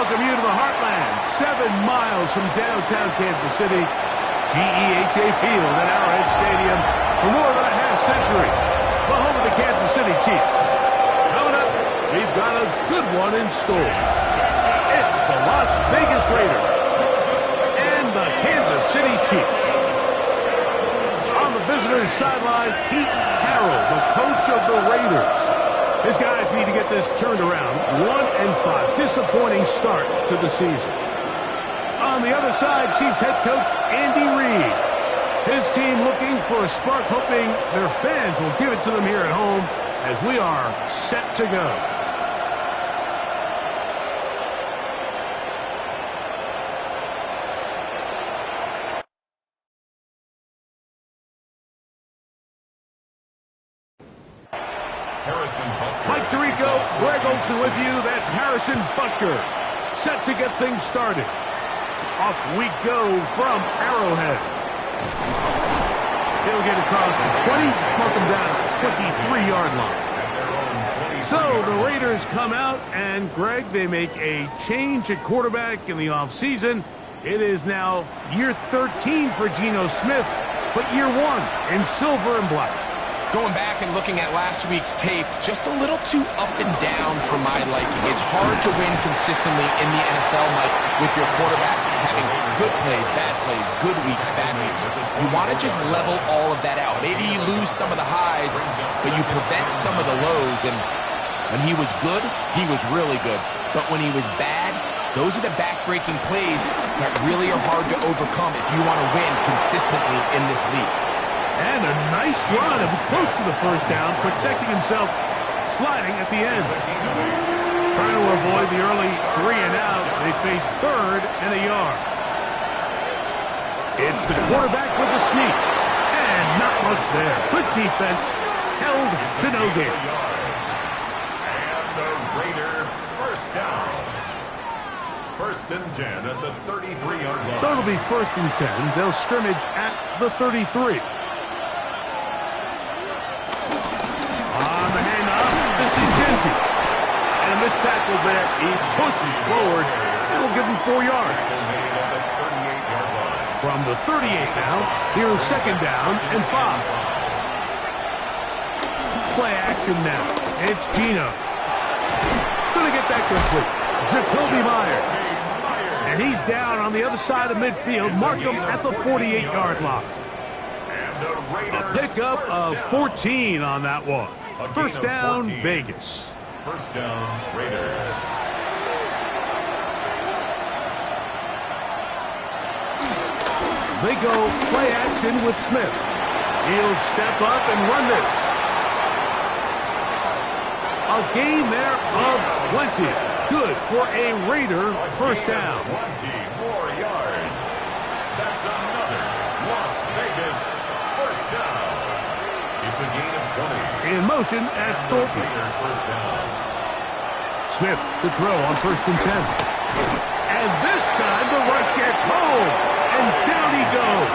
welcome you to the Heartland, 7 miles from downtown Kansas City, GEHA Field at Arrowhead Stadium for more than a half-century. The home of the Kansas City Chiefs. Coming up, we've got a good one in store. It's the Las Vegas Raiders and the Kansas City Chiefs. On the visitors' sideline, Pete Carroll, the coach of the Raiders. His guys need to get this turned around. 1-5. Disappointing start to the season. On the other side, Chiefs head coach Andy Reid. His team looking for a spark, hoping their fans will give it to them here at home as we are set to go. Mike Tirico, Greg Olsen with you. That's Harrison Butker. Set to get things started. Off we go from Arrowhead. He'll get across the 20, mark him down at the 23-yard line. So the Raiders come out, and Greg, they make a change at quarterback in the offseason. It is now year 13 for Geno Smith, but year 1 in silver and black. Going back and looking at last week's tape, just a little too up and down for my liking. It's hard to win consistently in the NFL, Mike, with your quarterback having good plays, good weeks, bad weeks. You want to just level all of that out. Maybe you lose some of the highs, but you prevent some of the lows. And when he was good, he was really good. But when he was bad, those are the back-breaking plays that really are hard to overcome if you want to win consistently in this league. And a nice run. It was close to the first down, protecting himself, sliding at the end. Trying to avoid the early 3 and out. They face 3rd and a yard. It's the quarterback with the sneak. And not much there. Good defense. Held to no gain. And the Raider first down. 1st and 10 at the 33-yard line. So it'll be 1st and 10. They'll scrimmage at the 33. And a missed tackle there. He pushes forward. It'll give him 4 yards. From the 38 now, here's 2nd down and 5. Play action now. It's Geno. Gonna get that complete. Jacoby Myers. And he's down on the other side of midfield. Mark him at the 48-yard line. A pickup of 14 on that one. 1st down, Vegas. 1st down, Raiders. They go play action with Smith. He'll step up and run this. A gain there of 20. Good for a Raider 1st down. 20 more yards. That's another Las Vegas 1st down. It's a gain of 20. In motion, that's Thornton. First down. Smith to throw on 1st and 10. And this time the rush gets home. And down he goes.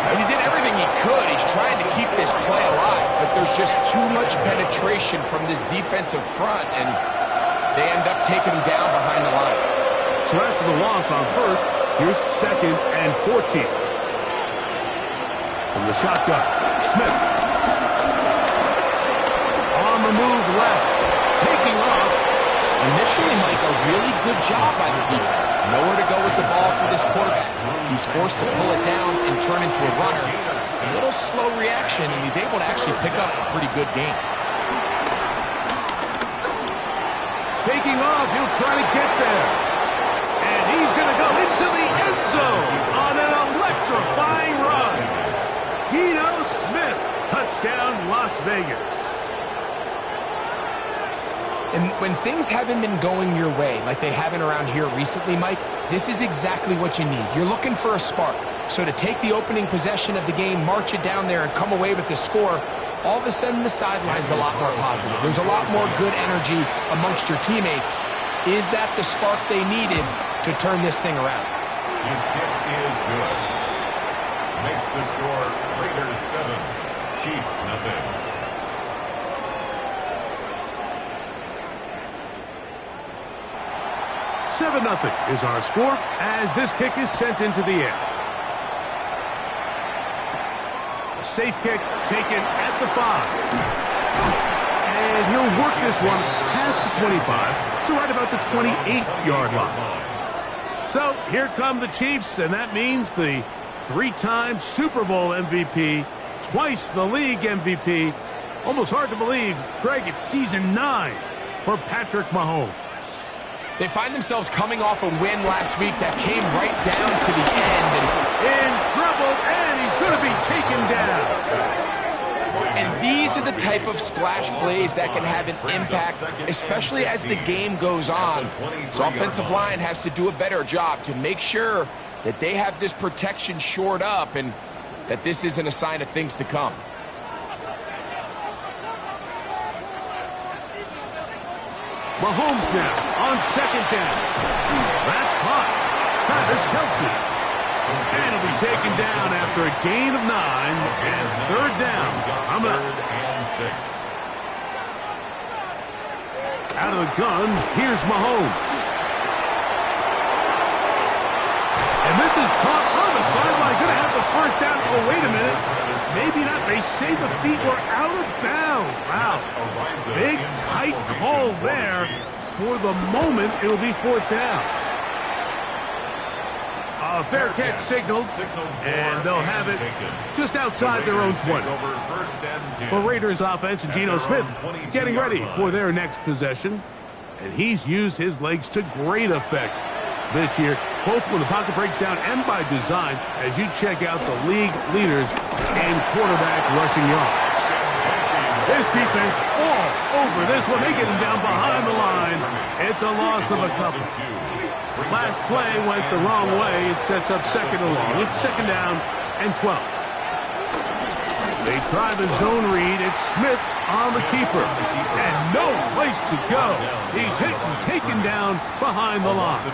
And he did everything he could. He's trying to keep this play alive, but there's just too much penetration from this defensive front, and they end up taking him down behind the line. So after the loss on 1st, here's 2nd and 14. From the shotgun, Smith. On the move left, taking off. Initially, Mike, a really good job by the defense. Nowhere to go with the ball for this quarterback. He's forced to pull it down and turn into a runner. A little slow reaction, and he's able to actually pick up a pretty good game. Taking off, he'll try to get there. And he's going to go into the end zone on an electrifying run. Geno Smith, touchdown Las Vegas. And when things haven't been going your way, like they haven't around here recently, Mike, this is exactly what you need. You're looking for a spark. So to take the opening possession of the game, march it down there, and come away with the score, all of a sudden the sideline's a lot more positive. There's a lot more good energy amongst your teammates. Is that the spark they needed to turn this thing around? His kick is good. Makes the score Raiders 7, Chiefs nothing. 7-0 is our score as this kick is sent into the air. A safe kick taken at the 5. And he'll work this one past the 25 to right about the 28-yard line. So here come the Chiefs, and that means the 3-time Super Bowl MVP, twice the league MVP. Almost hard to believe, Greg, it's season 9 for Patrick Mahomes. They find themselves coming off a win last week that came right down to the end. In trouble, and he's going to be taken down. And these are the type of splash plays that can have an impact, especially as the game goes on. So offensive line has to do a better job to make sure that they have this protection shored up and that this isn't a sign of things to come. Mahomes now on 2nd down. That's caught. Travis Kelce. And he'll be taken down after a gain of 9 and 3rd down. I'm up. 3rd and 6. Out of the gun, here's Mahomes. And this is caught on the sideline. Going to have the 1st down. Oh, wait a minute. Maybe not. They say the feet were out of bounds. Wow. Big, tight call there. For the moment, it'll be 4th down. A fair catch signaled, and they'll have it just outside their own 20. The Raiders offense and Geno Smith getting ready for their next possession. And he's used his legs to great effect this year, both when the pocket breaks down and by design, as you check out the league leaders in quarterback rushing yards. This defense all over this one. They get him down behind the line. It's a loss of a couple. Last play went the wrong way. It sets up 2nd and long. It's 2nd down and 12. They try the zone read. It's Smith on the keeper. And no place to go. He's hit and taken down behind the line.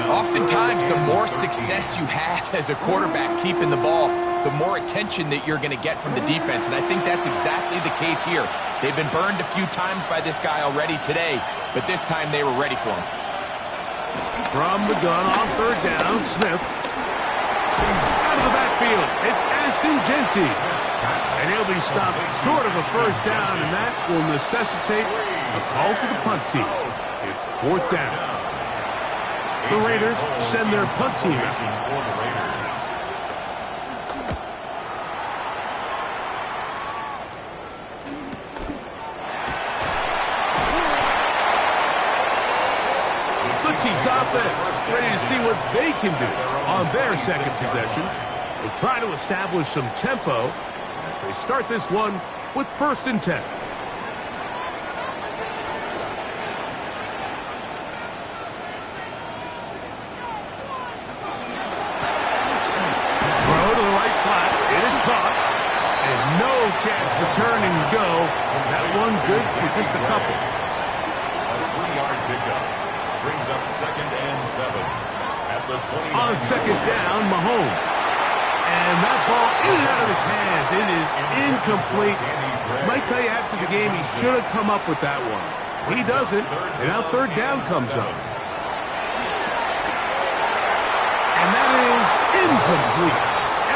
Oftentimes, the more success you have as a quarterback keeping the ball, the more attention that you're going to get from the defense. And I think that's exactly the case here. They've been burned a few times by this guy already today, but this time they were ready for him. From the gun on 3rd down, Smith. Out of the backfield, it's Ashton Jeanty. And he'll be stopped short of a 1st down, and that will necessitate a call to the punt team. It's 4th down. The Raiders send their punt team out. Chiefs offense ready to see what they can do on their 2nd possession. They try to establish some tempo as they start this one with 1st and 10. Throw to the right flat. It is caught. And no chance to turn and go. That one's good for just a couple. A 3-yard pickup. Brings up 2nd and 7 at the 29. On 2nd down, Mahomes. And that ball in and out of his hands. It is incomplete. Might tell you after the game he should have come up with that one. He doesn't, and now 3rd down comes up. And that is incomplete.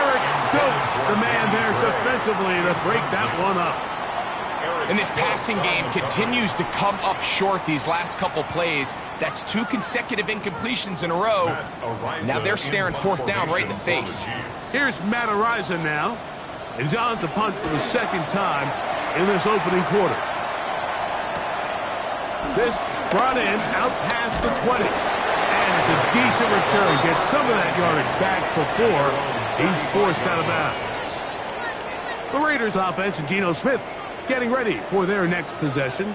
Eric Stokes, the man there defensively to break that one up. And this passing game continues to come up short these last couple plays. That's 2 consecutive incompletions in a row. Now they're staring 4th down right in the face. Here's Matt Araiza now. And he's on to punt for the 2nd time in this opening quarter. This brought in out past the 20. And it's a decent return. Gets some of that yardage back before he's forced out of bounds. The Raiders offense and Geno Smith getting ready for their next possession.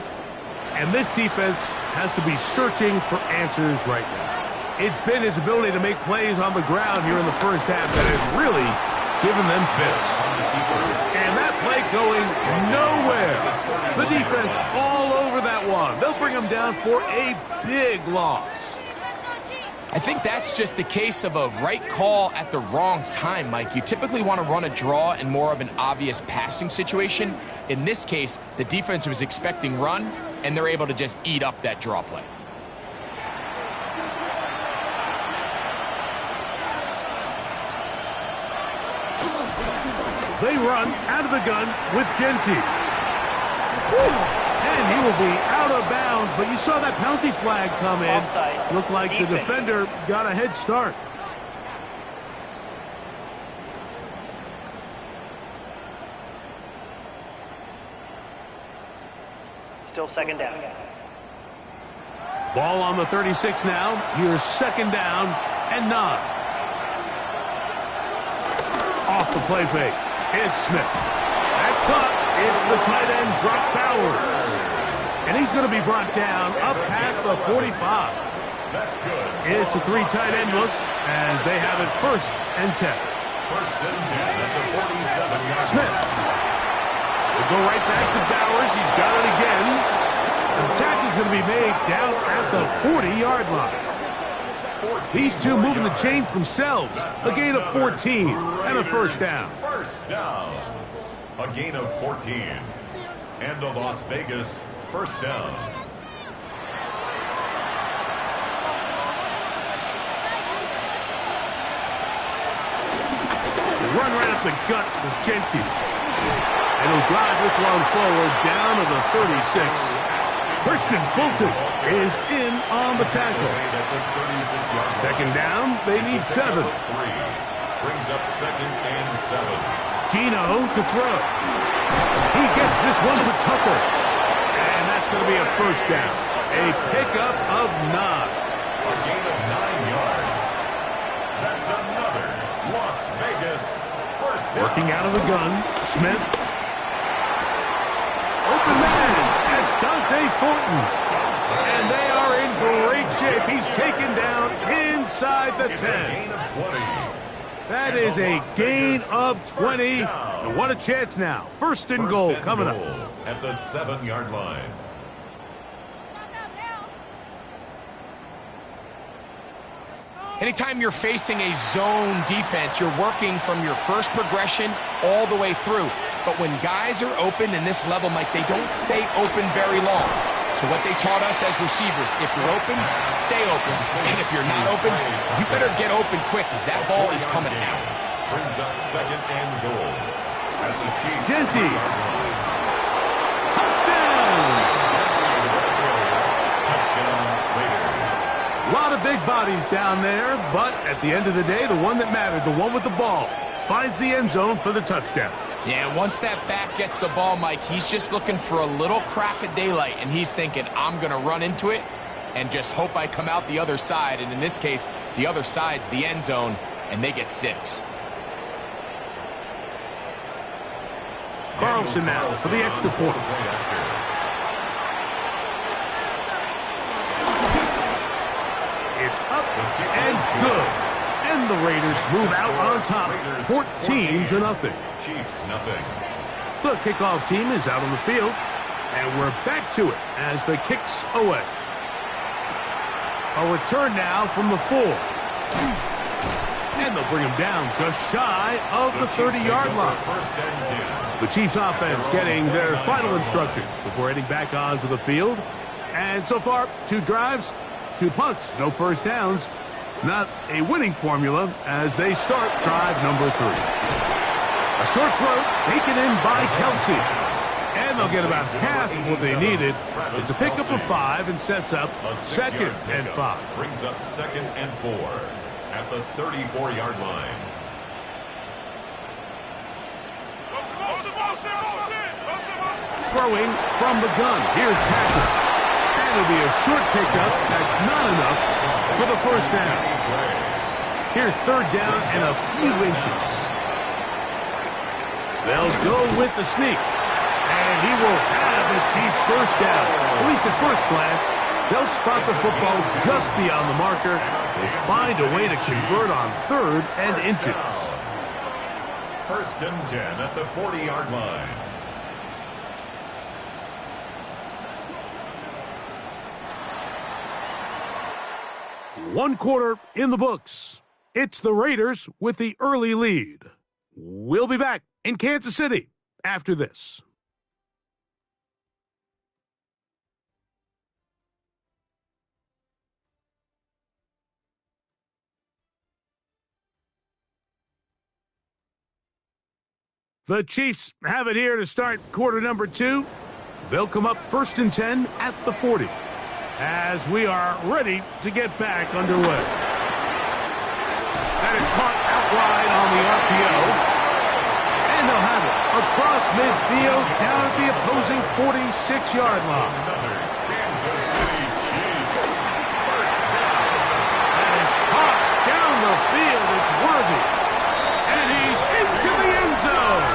And this defense has to be searching for answers right now. It's been his ability to make plays on the ground here in the 1st half that has really given them fits. And that play going nowhere. The defense all over that one. They'll bring him down for a big loss. I think that's just a case of a right call at the wrong time, Mike. You typically want to run a draw in more of an obvious passing situation. In this case, the defense was expecting run, and they're able to just eat up that draw play. They run out of the gun with Genty. And he will be out of bounds, but you saw that penalty flag come in. Offside. Looked like the Defense. defender got a head start. Still second down. Ball on the 36 now. Here's second down and 9. Off the play fake. It's Smith. That's caught. It's the tight end, Brock Bowers. And he's going to be brought down up past the 45. That's good. It's a 3 tight end look as they have it first and 10. First and 10 at the 47-yard Smith. We'll go right back to Bowers. He's got it again. The tackle is going to be made down at the 40-yard line. These two moving the chains themselves. A gain of 14 and a first down. First down. A gain of 14. And a Las Vegas first down. Run right up the gut with Genty. And he'll drive this one forward down to the 36. Christian Fulton is in on the tackle. Second down, they need 7. Brings up second and 7. Gino to throw. He gets this one to Tucker. And that's going to be a first down. A pickup of 9. A gain of 9 yards. That's another Las Vegas first down. Working out of the gun, Smith. Open man. That's Dante Thornton. And they are in great shape. He's taken down inside the 10. It's a gain of 20. That is a gain of 20. And what a chance now. First and goal coming up. At the 7-yard line. Anytime you're facing a zone defense, you're working from your first progression all the way through. But when guys are open in this level, Mike, they don't stay open very long. So what they taught us as receivers, if you're open, stay open. And if you're not open, you better get open quick because that ball is coming out. Brings up second and goal. At the Chiefs. Genty. Touchdown. Touchdown Raiders. A lot of big bodies down there, but at the end of the day, the one that mattered, the one with the ball, finds the end zone for the touchdown. Yeah, once that back gets the ball, Mike, he's just looking for a little crack of daylight, and he's thinking, I'm going to run into it and just hope I come out the other side. And in this case, the other side's the end zone, and they get 6. Carlson now for the extra point. It's up and good. And the Raiders move out on top, 14-0. Chiefs nothing. The kickoff team is out on the field, and we're back to it as the kicks away. A return now from the 4. And they'll bring him down just shy of the 30-yard line. First and 10. The Chiefs offense getting their final instructions before heading back onto the field. And so far, 2 drives, 2 punts, no first downs. Not a winning formula as they start drive number 3. A short throw taken in by Kelsey. And they'll get about half of what they needed. It's a pickup of 5 and sets up second and 5. Brings up second and 4 at the 34-yard line. Throwing from the gun. Here's Patrick. And it'll be a short pickup. That's not enough for the first down. Here's third down and a few inches. They'll go with the sneak. And he will have the Chiefs first down. At least at first glance, they'll spot the football just beyond the marker. They find a way to convert on third and inches. First and 10 at the 40-yard line. One quarter in the books. It's the Raiders with the early lead. We'll be back in Kansas City after this. The Chiefs have it here to start quarter number 2. They'll come up 1st and 10 at the 40 as we are ready to get back underway. That is caught out wide on the RPO. And they'll have it across midfield down at the opposing 46-yard line. Kansas City Chiefs. First down. That is caught down the field. It's Worthy. And he's into the end zone.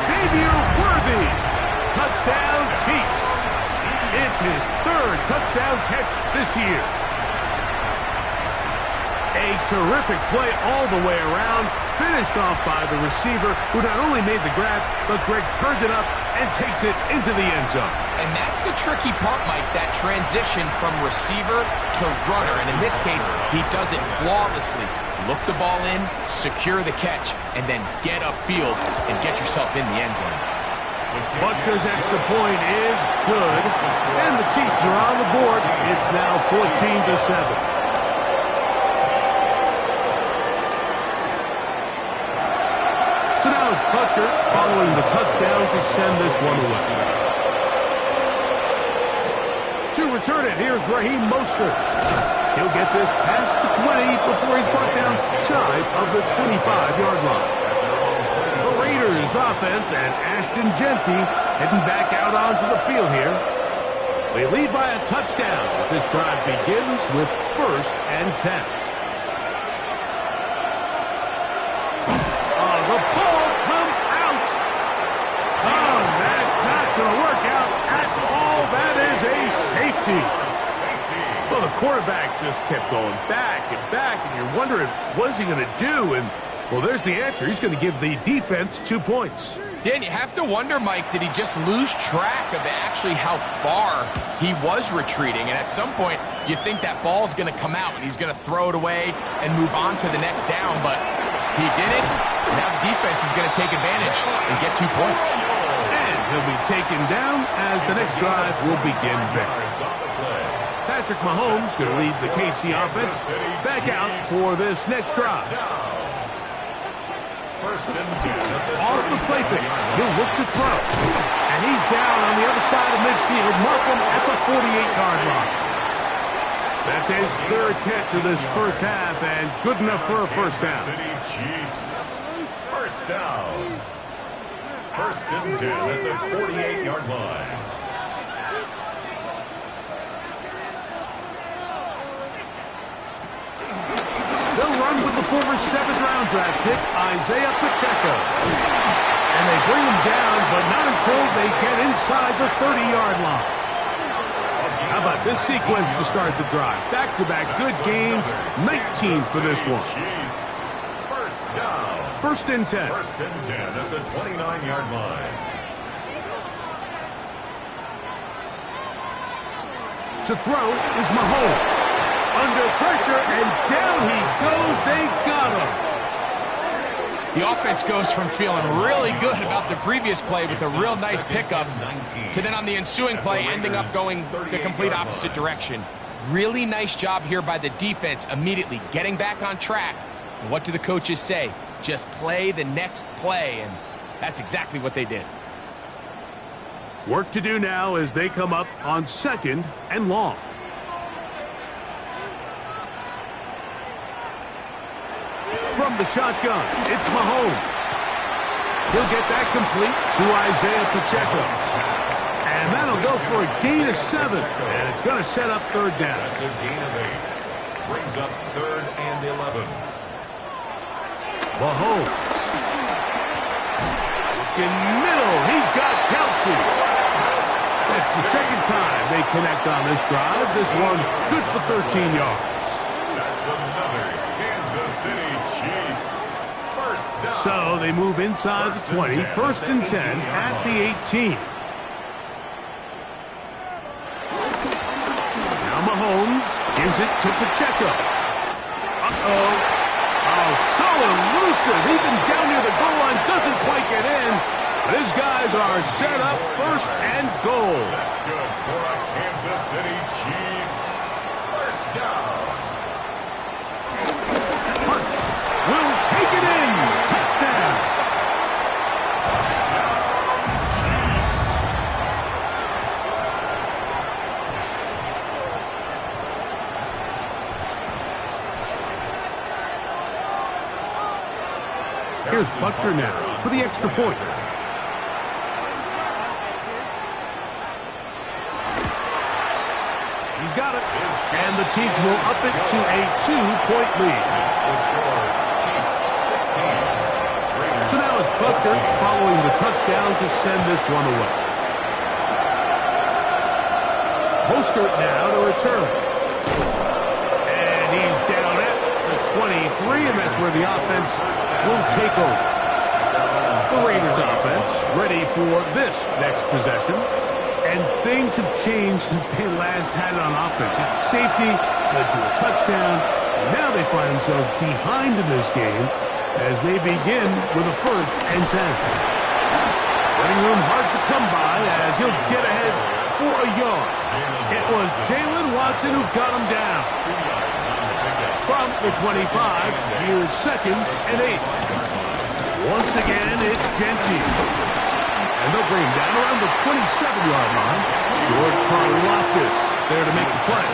Xavier Worthy. Touchdown Chiefs. It's his 3rd touchdown catch this year. A terrific play all the way around, finished off by the receiver, who not only made the grab, but Greg turned it up and takes it into the end zone. And that's the tricky part, Mike, that transition from receiver to runner. And in this case, he does it flawlessly. Look the ball in, secure the catch, and then get upfield and get yourself in the end zone. Butker's extra point is good, and the Chiefs are on the board. It's now 14-7. So now it's Butker following the touchdown to send this one away. To return it, here's Raheem Mostert. He'll get this past the 20 before he's brought down shy of the 25-yard line. The Raiders offense and Ashton Jeanty heading back out onto the field here. They lead by a touchdown as this drive begins with 1st and 10. The ball comes out. Oh, that's not going to work out at all. That is a safety. Well, the quarterback just kept going back and back, and you're wondering, what is he going to do? And, well, there's the answer. He's going to give the defense 2 points. Yeah, and you have to wonder, Mike, did he just lose track of actually how far he was retreating? And at some point, you think that ball's going to come out, and he's going to throw it away and move on to the next down, but he didn't. Now the defense is going to take advantage and get 2 points. And he'll be taken down as the next drive will begin there. Patrick Mahomes going to lead the KC offense back out for this next drive. First and 10. Off the play fake, he'll look to throw. And he's down on the other side of midfield. Markham at the 48-yard line. That's his 3rd catch of this first half, and good enough for a first down. City Chiefs. First down. First and 10 at the 48-yard line. They'll run with the former 7th-round draft pick, Isaiah Pacheco. And they bring him down, but not until they get inside the 30-yard line. How about this sequence to start the drive? Back-to-back good games, 19 for this one. Chiefs. First down. 1st and 10. First and 10 at the 29-yard line. To throw is Mahomes. Under pressure, and down he goes. They got him. The offense goes from feeling really good about the previous play with a real nice pickup to then on the ensuing play ending up going the complete opposite direction. Really nice job here by the defense immediately getting back on track. And what do the coaches say? Just play the next play, and that's exactly what they did. Work to do now as they come up on 2nd and long. From the shotgun, it's Mahomes. He'll get that complete to Isaiah Pacheco. And that'll go for a gain of 7. And it's going to set up 3rd down. That's a gain of 8. Brings up 3rd and 11. Mahomes. In middle, he's got Kelsey. That's the 2nd time they connect on this drive. This one good for 13 yards. That's another Kansas City Chiefs. First down. So they move inside the 20, 1st and 10 at the 18. Now Mahomes gives it to Pacheco. Uh-oh. Oh, so elusive. Even down near the goal line, doesn't quite get in. But his guys are set up 1st and goal. That's good for a Kansas City Chiefs. First down. Hunt will take it in. Touchdown. Here's Butker now for the extra point. He's got it. And the Chiefs will up it to a 2-point lead. So now it's Butker following the touchdown to send this one away. Mostert now to return. And he's down at the 23, and that's where the offense will take over. The Raiders offense ready for this next possession. And things have changed since they last had it on offense. Its safety led to a touchdown, and now they find themselves behind in this game as they begin with a 1st and 10. Running room hard to come by as he'll get ahead for a yard. It was Jalen Watson who got him down. From the 25, here's 2nd and 8. Once again, it's Genty. And they'll bring him down around the 27-yard line. George Karlaftis there to make the play.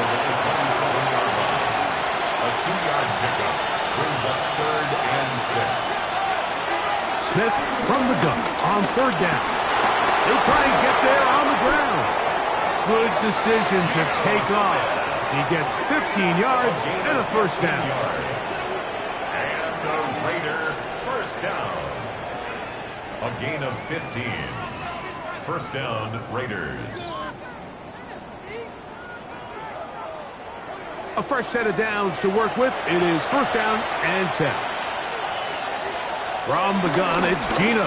A 2-yard pickup brings up 3rd and 6. Smith from the gun on 3rd down. He'll try and get there on the ground. Good decision to take off. He gets 15 yards and a 1st down. And the Raider 1st down. A gain of 15. 1st down, Raiders. A fresh set of downs to work with. It is 1st down and 10. From the gun, it's Gino.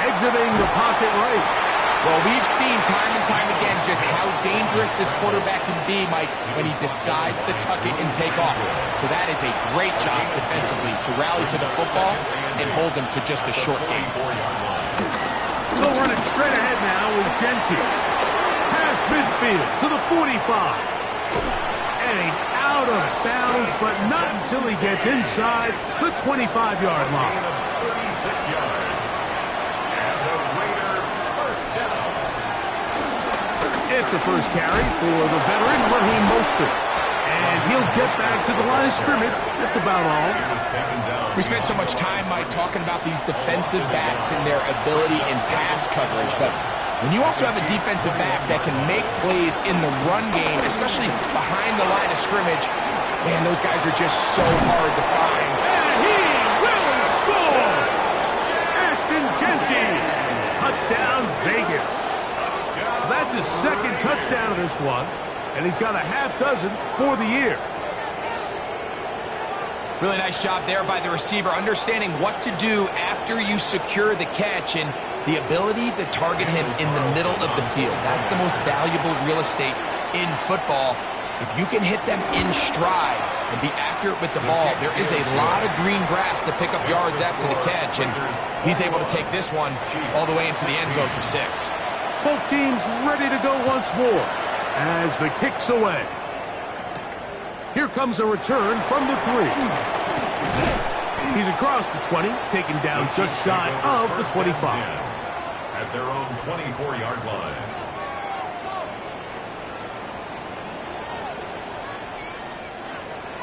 Exiting the pocket right. Well, we've seen time and time again just how dangerous this quarterback can be, Mike, when he decides to tuck it and take off. So that is a great job defensively to rally to the football and hold him to just a short game. They'll run it straight ahead now with Genty. Past midfield to the 45. And he's out of bounds, but not until he gets inside the 25-yard line. 36 yards. And the Raider 1st down. It's a 1st carry for the veteran Raheem Mostert. And he'll get back to the line of scrimmage. That's about all. We spent so much time, Mike, talking about these defensive backs and their ability in pass coverage. But when you also have a defensive back that can make plays in the run game, especially behind the line of scrimmage, man, those guys are just so hard to find. And he will score! Ashton Genty. Touchdown, Vegas. That's his 2nd touchdown of this one. And he's got a half dozen for the year. Really nice job there by the receiver, understanding what to do after you secure the catch and the ability to target him in the middle of the field. That's the most valuable real estate in football. If you can hit them in stride and be accurate with the ball, there is a lot of green grass to pick up yards after the catch, and he's able to take this one all the way into the end zone for 6. Both teams ready to go once more as the kick's away. Here comes a return from the 3. He's across the 20, taken down just shy of the 25. At their own 24-yard line.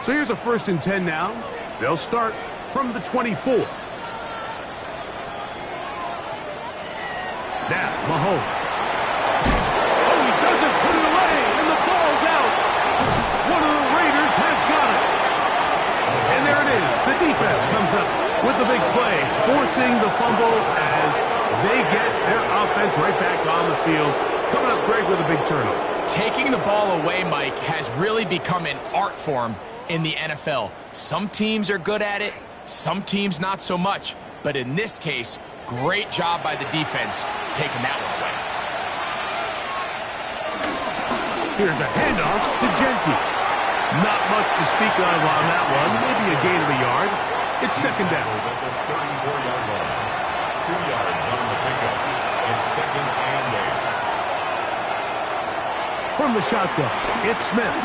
So here's a 1st and 10 now. They'll start from the 24. Now, Mahomes. Oh, he doesn't put it away, and the ball's out. One of the Raiders has got it. And there it is. The defense comes up with the big play, forcing the fumble as they get their offense right back on the field. Coming up, Greg, with a big turnover. Taking the ball away, Mike, has really become an art form in the NFL. Some teams are good at it, some teams not so much. But in this case, great job by the defense taking that one away. Here's a handoff to Genty. Not much to speak of on that one. Maybe a gain of a yard. It's 2nd down. At the 34-yard line. 2 yards on the pickup. It's 2nd and 8. From the shotgun, it's Smith.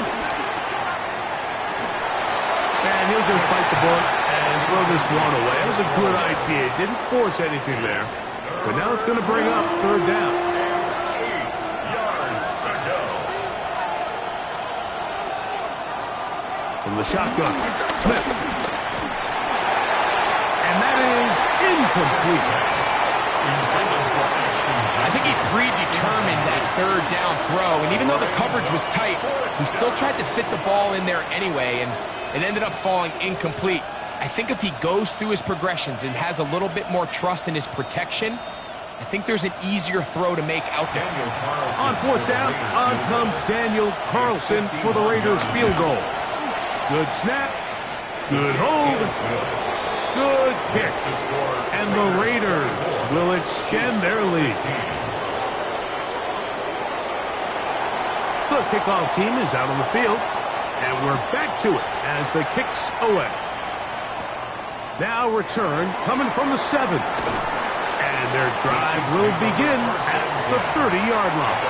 And he'll just bite the bullet and throw this one away. It was a good idea. Didn't force anything there. But now it's going to bring up 3rd down. 8 yards to go. From the shotgun, Smith. And third down throw, and even though the coverage was tight, he still tried to fit the ball in there anyway, and it ended up falling incomplete. I think if he goes through his progressions and has a little bit more trust in his protection, I think there's an easier throw to make out there. On fourth down, on comes Daniel Carlson for the Raiders field goal. Good snap, good hold, good kick, and the Raiders will extend their lead. The kickoff team is out on the field, and we're back to it as the kick's away. Now return coming from the 7. And their drive will begin at the 30-yard line.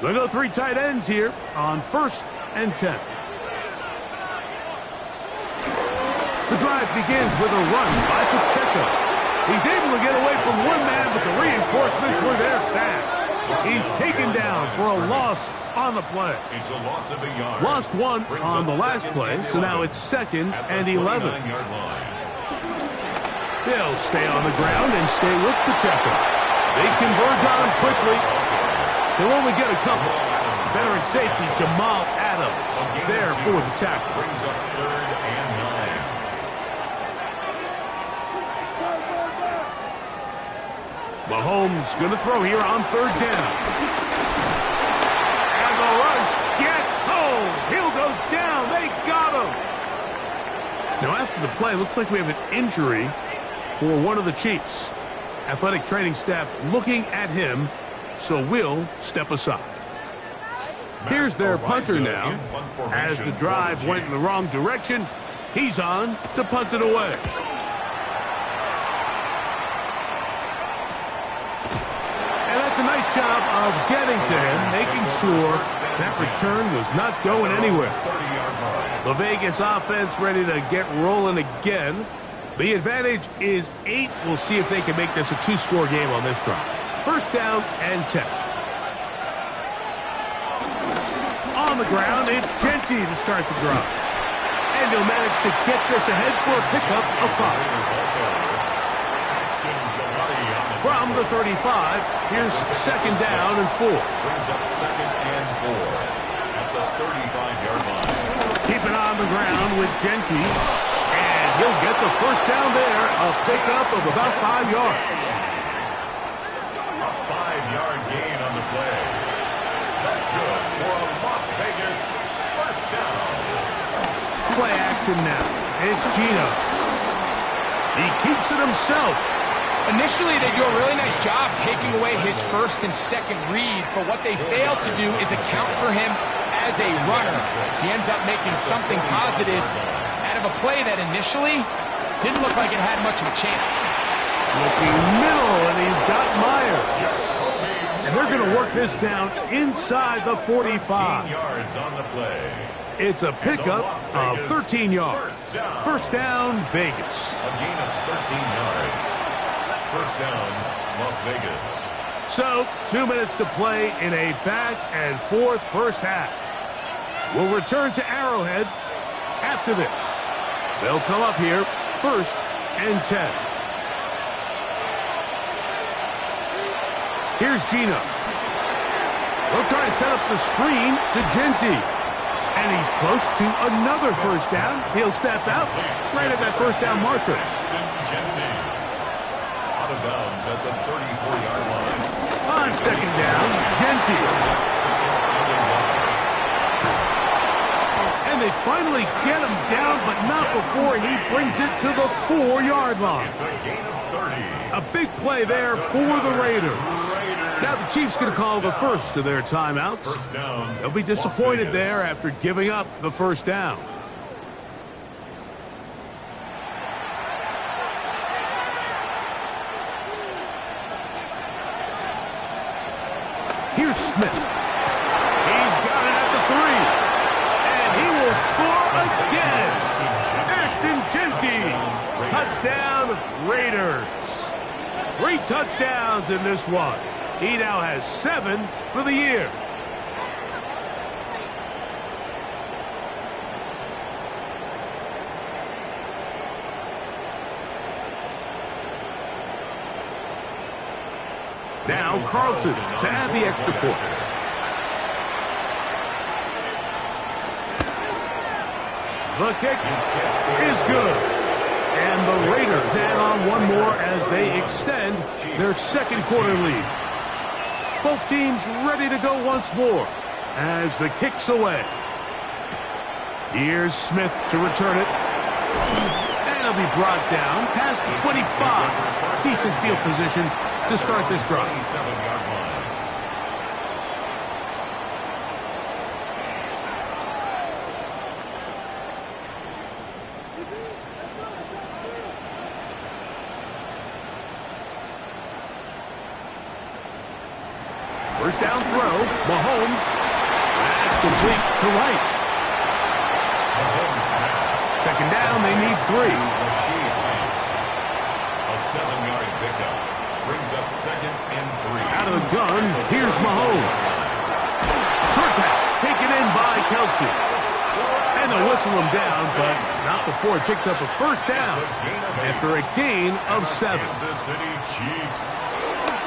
They'll go 3 tight ends here on 1st and 10. The drive begins with a run by Pacheco. He's able to get away from one man, but the reinforcements were there fast. He's taken down for a loss on the play. It's a loss of a yard. Lost 1 on the last play, so now it's 2nd and 11. They'll stay on the ground and stay with Pacheco. They converge on him quickly. They'll only get a couple. Veteran safety Jamal Adams there for the tackle. Brings up 3rd and 9. Mahomes going to throw here on 3rd down. And the rush gets home. He'll go down. They got him. Now, after the play, looks like we have an injury for one of the Chiefs. Athletic training staff looking at him, so we'll step aside. Here's their punter now. As the drive went in the wrong direction, he's on to punt it away. A nice job of getting to him, making sure that return was not going anywhere. The Vegas offense ready to get rolling again. The advantage is 8. We'll see if they can make this a 2-score game on this drive. 1st down and 10. On the ground, it's Genty to start the drive. And he'll manage to get this ahead for a pickup of 5. From the 35, here's 2nd down and 4. Brings up 2nd and 4 at the 35-yard line. Keep it on the ground with Genty, and he'll get the 1st down there, a pickup of about 5 yards. A 5-yard gain on the play. That's good for a Las Vegas 1st down. Play action now. It's Gino. He keeps it himself. Initially, they do a really nice job taking away his 1st and 2nd read, but what they fail to do is account for him as a runner. He ends up making something positive out of a play that initially didn't look like it had much of a chance. Looking middle, and he's got Myers. And they're going to work this down inside the 45. 13 yards on the play. It's a pickup of 13 yards. 1st down, Vegas. A gain of 13 yards. 1st down, Las Vegas. So, 2 minutes to play in a back-and-forth 1st half. We'll return to Arrowhead after this. They'll come up here 1st and 10. Here's Gino. They'll try to set up the screen to Genty. And he's close to another 1st down. He'll step out right at that 1st down marker. Out of bounds at the 34-yard line. On 2nd down, Genty. And they finally get him down, but not before he brings it to the 4-yard line. It's a gain of 30. A big play there for the Raiders. Now the Chiefs going to call the first of their timeouts. 1st down. They'll be disappointed there after giving up the 1st down. Here's Smith. He's got it at the 3. And he will score again. Ashton Genty. Touchdown, Raiders. 3 touchdowns in this one. He now has 7 for the year. Now Carlson to add the extra point. The kick is good. And the Raiders add on one more as they extend their second quarter lead. Both teams ready to go once more as the kick's away. Here's Smith to return it. And he'll be brought down past the 25. Decent field position to start this drive. First down throw, Mahomes. That's complete to Rice. Second down, they need 3. A 7-yard pickup brings up second and 3. Out of the gun, here's Mahomes. Short pass taken in by Kelsey. And they'll whistle him down, but not before he picks up a first down after a gain of 7. Kansas City Chiefs.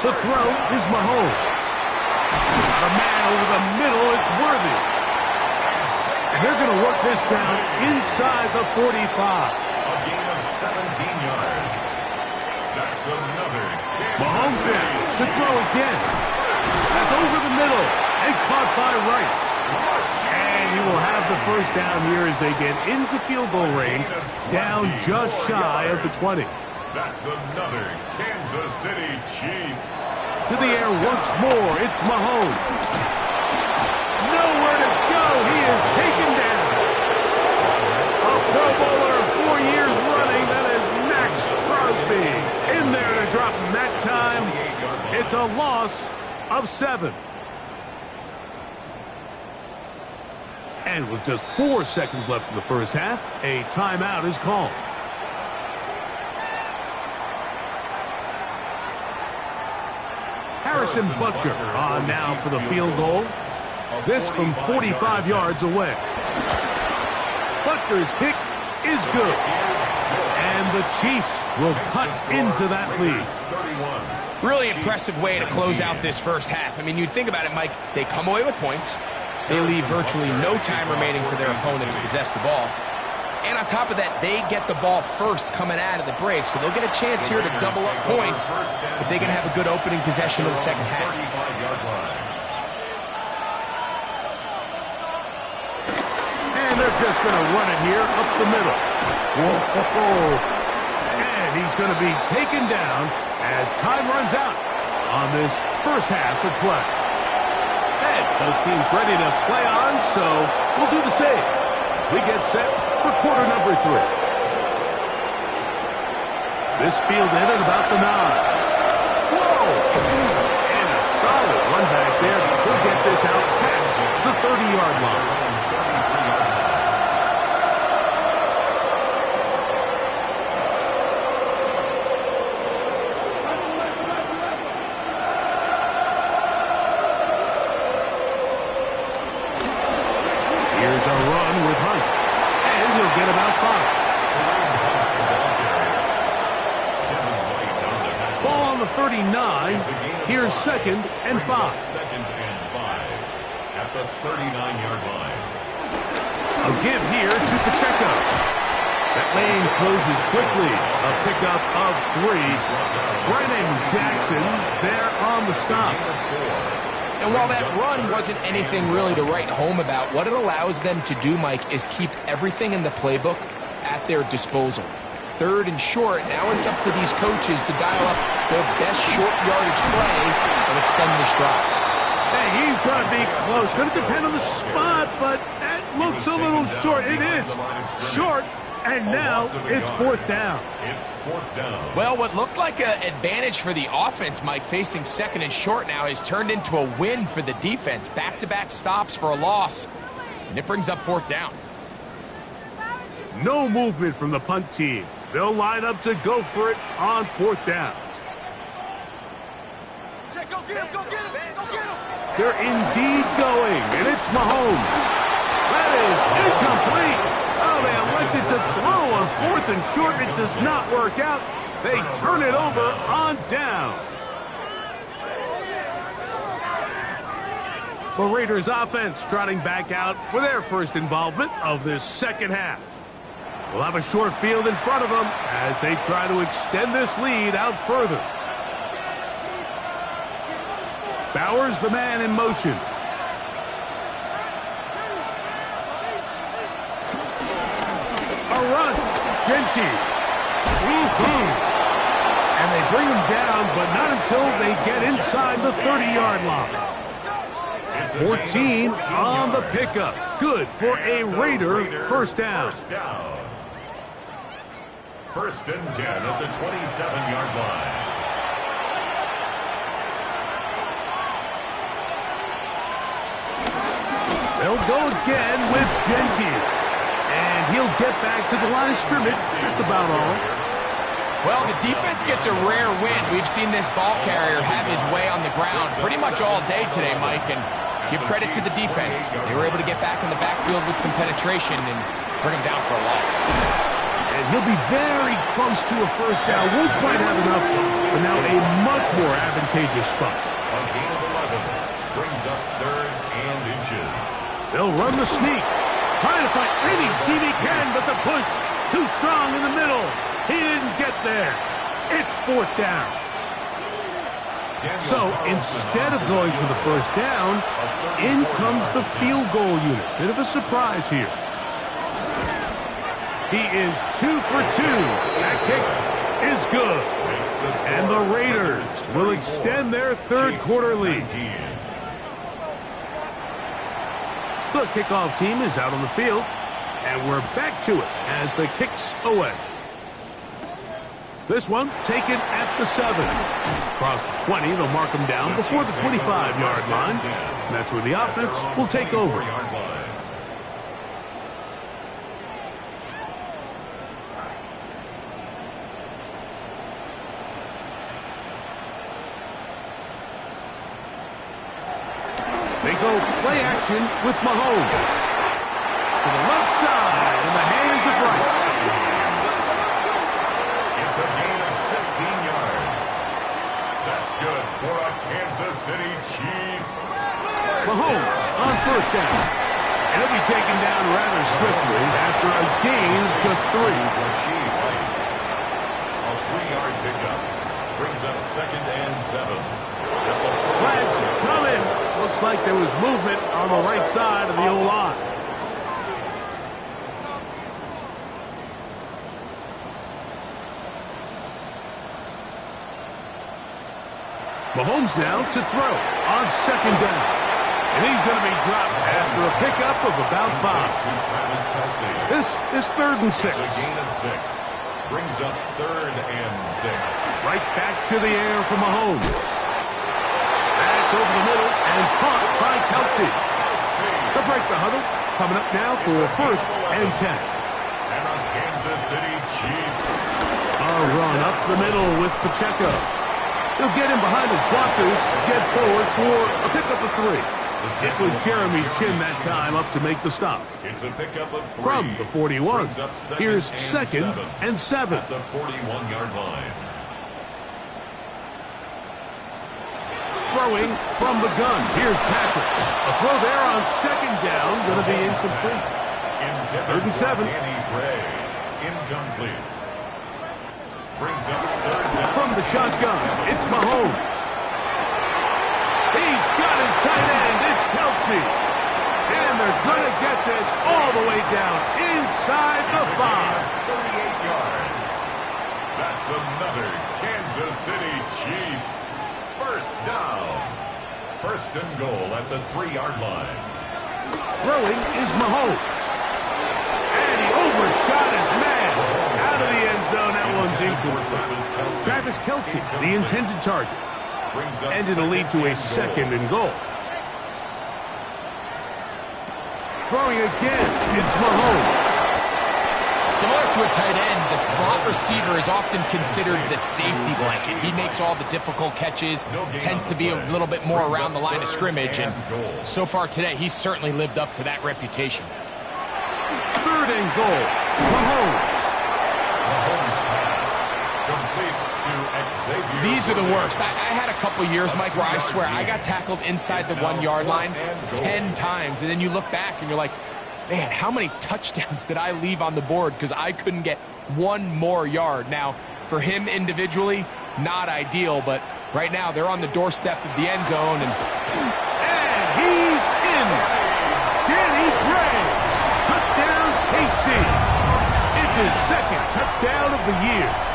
To throw is Mahomes. Got a man over the middle, it's Worthy. And they're going to work this down inside the 45. A gain of 17 yards. That's another Mahomes there to throw again. That's over the middle and caught by Rice. And he will have the first down here as they get into field goal range, down just shy of the 20. That's another Kansas City Chiefs. To the air once more, it's Mahomes. Nowhere to go, he is taken down. A Pro Bowler 4 years running, that is Max Crosby. In there to drop him that time. It's a loss of 7. And with just 4 seconds left in the first half, a timeout is called. Harrison Butker on now for the field goal. This from 45 yards away. Butker's kick is good. And the Chiefs will cut into that lead. Really impressive way to close out this first half. I mean, you'd think about it, Mike. They come away with points. They leave virtually no time remaining for their opponent to possess the ball. And on top of that, they get the ball first coming out of the break, so they'll get a chance here to double up points if they can have a good opening possession of the second half. And they're just going to run it here up the middle. Whoa! And he's going to be taken down as time runs out on this first half of play. And both teams ready to play on, so we'll do the same as we get set for quarter number 3. This fielded at about the 9. Whoa! And a solid run back there to get this out past the 30-yard line. Here's a run with Hunt. And he'll get about 5. Ball on the 39. Here's second and 5. Second and 5 at the 39-yard line. A give here to Pacheco. That lane closes quickly. A pickup of 3. Brennan Jackson there on the stop. And while that run wasn't anything really to write home about, what it allows them to do, Mike, is keep everything in the playbook at their disposal. Third and short, now it's up to these coaches to dial up their best short yardage play and extend this drive. Hey, he's going to be close. Going to depend on the spot, but that looks a little short. It is short, and now it's 4th down. It's 4th down. Well, what looked like an advantage for the offense, Mike, facing second and short now, has turned into a win for the defense. Back-to-back stops for a loss, and it brings up 4th down. No movement from the punt team. They'll line up to go for it on 4th down. Go get him, go get him, go get him. They're indeed going, and it's Mahomes. That is incomplete. Oh, they elected to throw on 4th and short. It does not work out. They turn it over on down. The Raiders offense trotting back out for their first involvement of this second half. We'll have a short field in front of them as they try to extend this lead out further. Bowers, the man in motion. A run. Genty. And they bring him down, but not until they get inside the 30-yard line. 14 on the pickup. Good for a Raider first down. First and 10 at the 27-yard line. They'll go again with Genty. And he'll get back to the line of scrimmage. That's about all. Well, the defense gets a rare win. We've seen this ball carrier have his way on the ground pretty much all day today, Mike, and give credit to the defense. They were able to get back in the backfield with some penetration and bring him down for a loss. And he'll be very close to a first down. Won't quite have enough, but now a much more advantageous spot. A gain of 11 brings up 3rd and inches. They'll run the sneak. Trying to find any seam he can, but the push too strong in the middle. He didn't get there. It's 4th down. So instead of going for the first down, in comes the field goal unit. Bit of a surprise here. He is 2 for 2. That kick is good. And the Raiders will extend their third quarter lead. The kickoff team is out on the field, and we're back to it as the kick's away. This one taken at the 7. Across the 20, they'll mark him down before the 25-yard line. And that's where the offense will take over. They go play action with Mahomes. To the left side in the hands of Rice. It's a gain of 16 yards. That's good for a Kansas City Chiefs. Mahomes on first down. And he'll be taken down rather swiftly after a gain of just 3. A 3-yard pickup brings up 2nd and 7. Flags come in. Looks like there was movement on the right side of the O-line. Mahomes now to throw on 2nd down. And he's going to be dropped after a pickup of about 5. This is 3rd and 6. It's a gain of 6. Brings up 3rd and 6. Right back to the air for Mahomes. That's over the middle and caught by Kelsey. They'll break the huddle. Coming up now for 1st and 10. And a Kansas City Chiefs. A run up the middle with Pacheco. He'll get him behind his blockers, get forward for a pickup of 3. It was Jeremy Chin that time up to make the stop. It's a pickup of 3. From the 41, here's 2nd and 7. At the 41-yard line. Throwing from the gun. Here's Patrick. A throw there on 2nd down, going to be incomplete. 3rd and 7. Danny Gray. Incomplete. Brings up 3rd down. From the shotgun, it's Mahomes. He's got his tight end. It's Kelsey. And they're going to get this all the way down inside the 5. 38 yards. That's another Kansas City Chiefs. First down. 1st and goal at the 3-yard line. Throwing is Mahomes. And he overshot his man. Out of the end zone. That one's incomplete. Travis Kelsey, the intended target. And it'll lead to a 2nd and goal. Throwing again, it's Mahomes. Similar to a tight end, the slot receiver is often considered the safety blanket. He makes all the difficult catches, tends to be a little bit more around the line of scrimmage, and so far today, he's certainly lived up to that reputation. 3rd and goal, Mahomes. Mahomes pass complete to Xavier These are the worst. I had a couple years, Mike, where I swear I got tackled inside the 1 yard line 10 times. And then you look back and you're like, man, how many touchdowns did I leave on the board because I couldn't get one more yard? Now, for him individually, not ideal, but right now they're on the doorstep of the end zone. And he's in. Danny Gray. Touchdown, KC. It's his second touchdown of the year.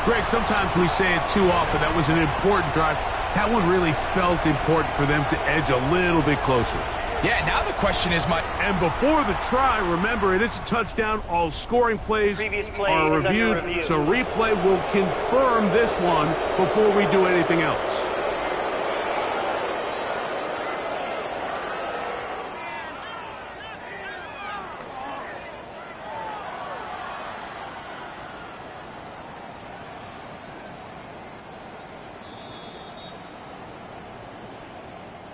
Greg, sometimes we say it too often. That was an important drive. That one really felt important for them to edge a little bit closer. Yeah, now the question is, Mike. And before the try, remember, it is a touchdown. All scoring plays are reviewed, so replay will confirm this one before we do anything else.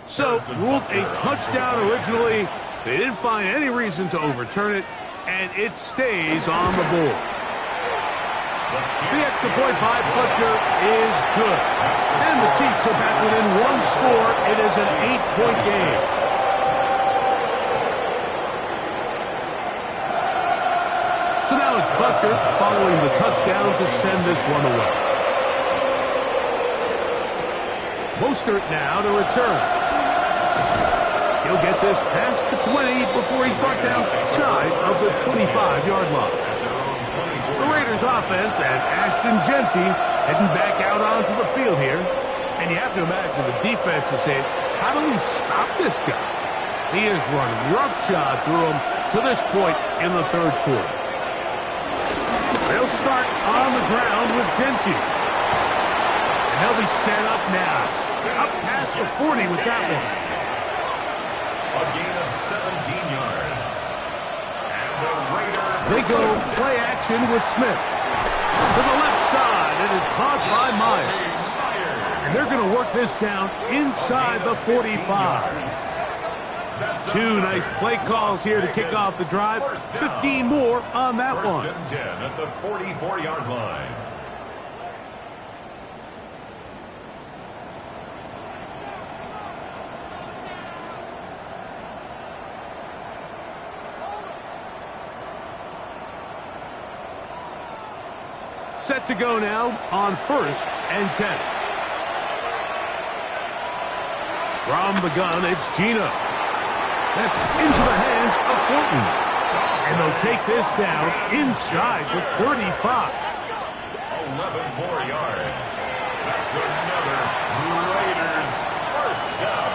So, ruled a touchdown originally. They didn't find any reason to overturn it, and it stays on the board. The extra point by Butker is good. And the Chiefs are back within one score. It is an 8-point game. So now it's Butker following the touchdown to send this one away. Mostert now to return. He'll get this past the 20 before he's brought down shy of the 25-yard line. The Raiders offense and Ashton Jeanty heading back out onto the field here. And you have to imagine the defense is saying, how do we stop this guy? He has run roughshod through him to this point in the third quarter. They'll start on the ground with Jeanty. And they'll be set up now. Up past the 40 with that one. A gain of 17 yards. And the Raiders. They go play action with Smith. To the left side. It is caught by Myers. And they're going to work this down inside the 45. Two nice play calls here to kick off the drive. 15 more on that one. First and 10 at the 44-yard line. Set to go now on 1st and 10. From the gun, it's Gino. That's into the hands of Thornton. And they'll take this down inside the 35. 11 more yards. That's another Raiders first down.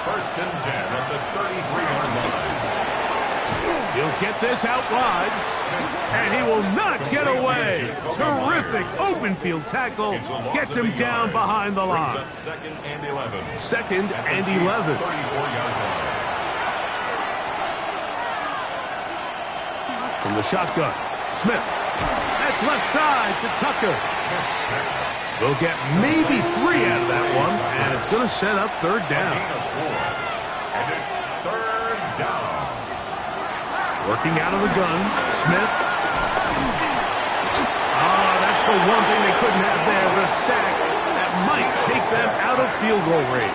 First and 10 at the 33-yard line. He'll get this out wide. And he will not get away. Terrific open field tackle. Gets him down behind the line. Second and 11. Second and 11. 34-yard line. From the shotgun, Smith. That's left side to Tucker. They'll get maybe 3 out of that one, and it's going to set up third down. And it's third down. Working out of the gun, Smith. That's the one thing they couldn't have there, the sack that might take them out of field goal range.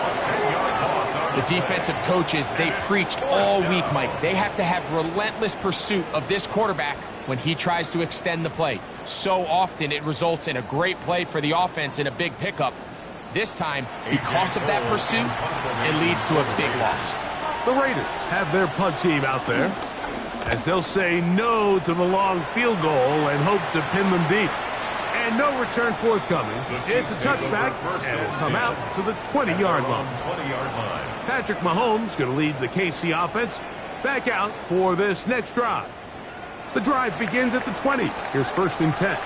The defensive coaches, they preached all week, Mike. They have to have relentless pursuit of this quarterback when he tries to extend the play. So often it results in a great play for the offense and a big pickup. This time, because of that pursuit, it leads to a big loss. The Raiders have their punt team out there, as they'll say no to the long field goal and hope to pin them deep. And no return forthcoming. It's a touchback, and it'll come out to the 20-yard line. Patrick Mahomes going to lead the KC offense back out for this next drive. The drive begins at the 20. Here's 1st and 10.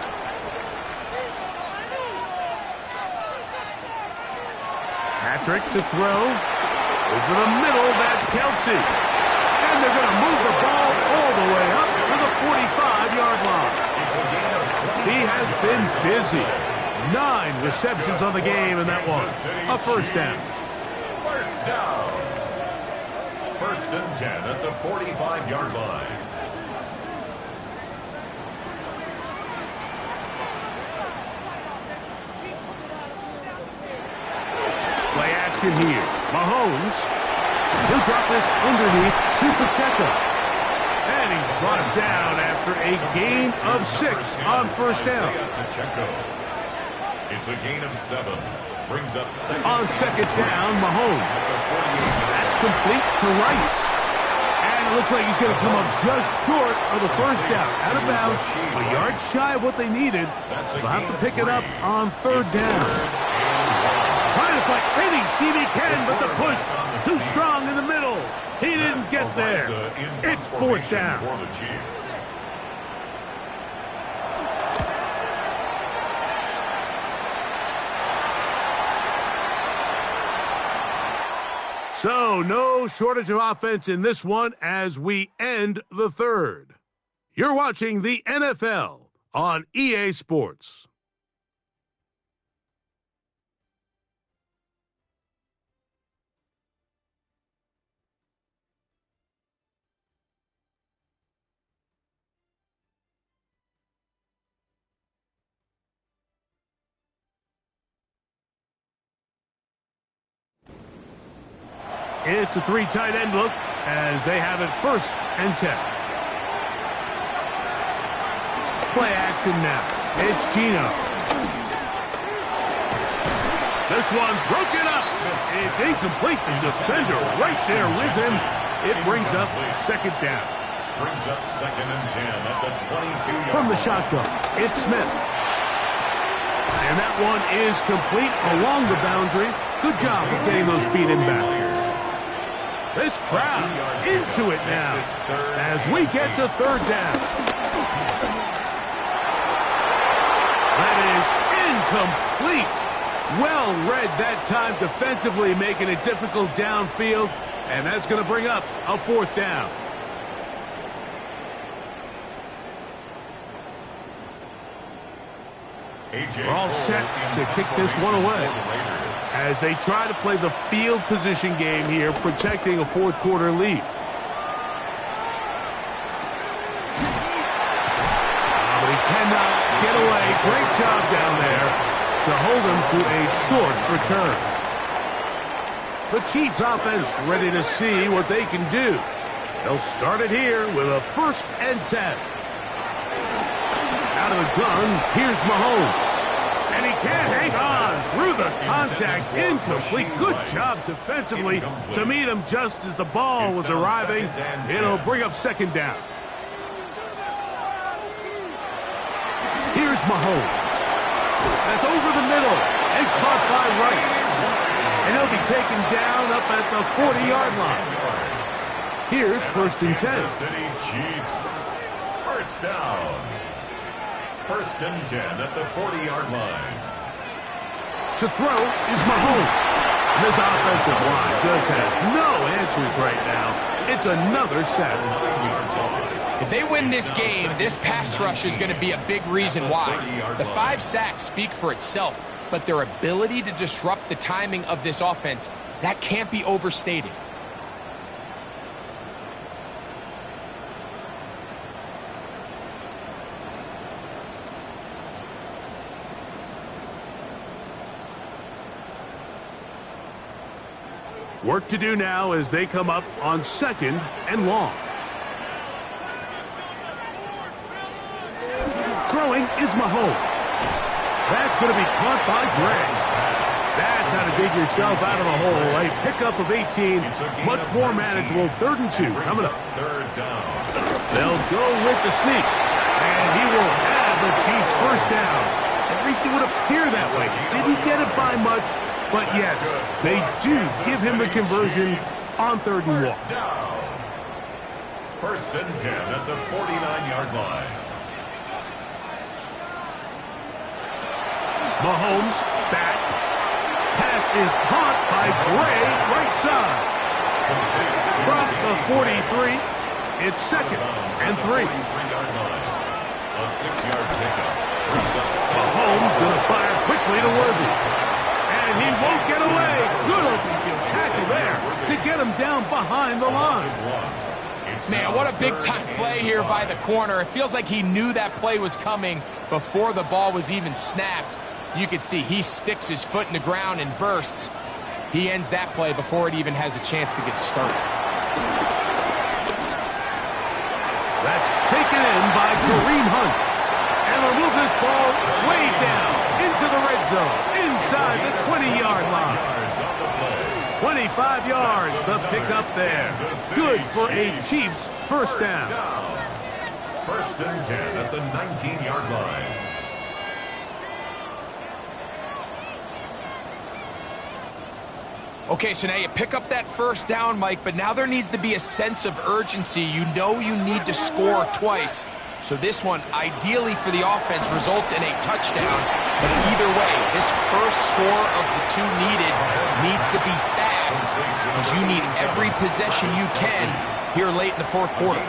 Patrick to throw. Over the middle, that's Kelsey. And they're going to move the ball all the way up to the 45-yard line. He has been busy. 9 receptions on the game in that one. A first down. First down. First and 10 at the 45-yard line. action here. Mahomes. He'll drop this underneath to Pacheco. And he's brought down after a gain of 6 on first down. Pacheco. It's a gain of 7. Brings up second. On second down, Mahomes. That's complete to Rice. And it looks like he's going to come up just short of the first down. Out of bounds, a yard shy of what they needed. They'll have to pick it up on third down. Trying to fight any seam he can, but the push too strong in the middle. He didn't get there. It's fourth down. For the Chiefs. So, no shortage of offense in this one as we end the third. You're watching the NFL on EA Sports. It's a 3 tight end look as they have it first and 10. Play action now. It's Geno. This one broken up. It's incomplete. The defender right there with him. It brings up second down. Brings up second and 10 at the 22-yard From the shotgun, it's Smith. And that one is complete along the boundary. Good job of getting those feet in back. This crowd into it now as we get to third down. That is incomplete. Well read that time defensively, making it difficult downfield, and that's going to bring up a fourth down. We're all set to kick this one away as they try to play the field position game here, protecting a fourth quarter lead. But he cannot get away. Great job down there to hold him to a short return. The Chiefs offense ready to see what they can do. They'll start it here with a first and 10. Out of the gun, here's Mahomes. And he can't hang on through the contact. Incomplete. Good job defensively to meet him just as the ball was arriving. It'll bring up second down. Here's Mahomes. That's over the middle and caught by Rice. And he'll be taken down up at the 40-yard line. Here's first and 10. Kansas City Chiefs. First down. First and 10 at the 40-yard line. To throw is Mahomes. This offensive line just has no answers right now. It's another sack. If they win this game, this pass rush is going to be a big reason why. The 5 sacks speak for itself, but their ability to disrupt the timing of this offense, that can't be overstated. Work to do now as they come up on second and long. Throwing is Mahomes. That's going to be caught by Gray. That's how to dig yourself out of a hole. A pickup of 18. Much more manageable. 3rd and 2 coming up. Third down. They'll go with the sneak. And he will have the Chiefs first down. At least it would appear that way. Didn't get it by much. But yes, they do give him the conversion on 3rd and 1. First and 10 at the 49-yard line. Mahomes back. Pass is caught by Gray, right side. From the 43, it's second and 3. A 6-yard pickup. Mahomes going to fire quickly to Worthy. And he won't get away. Good open field tackle there to get him down behind the line. Man, what a big-time play here by the corner. It feels like he knew that play was coming before the ball was even snapped. You can see he sticks his foot in the ground and bursts. He ends that play before it even has a chance to get started. That's taken in by Kareem Hunt. And will move this ball way down into the red zone, inside the 20-yard line. 25 yards, the pickup there. Good for a Chiefs first down. First and 10 at the 19-yard line. Okay, so now you pick up that first down, Mike, but now there needs to be a sense of urgency. You know you need to score twice. So this one, ideally for the offense, results in a touchdown. But either way, this first score of the two needs to be fast, because you need every possession you can here late in the fourth quarter.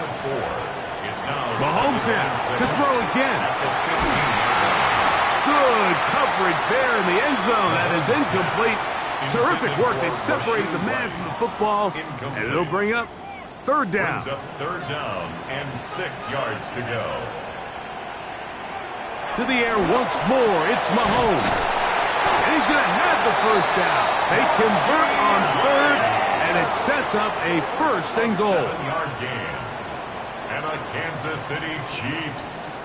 Mahomes now to throw again. Good coverage there in the end zone. That is incomplete. Terrific work. They separated the man from the football, and it'll bring up third down. Brings up third down and 6 yards to go. To the air once more. It's Mahomes. And he's going to have the first down. They convert on third, and it sets up a first and goal. 7-yard gain. And a Kansas City Chiefs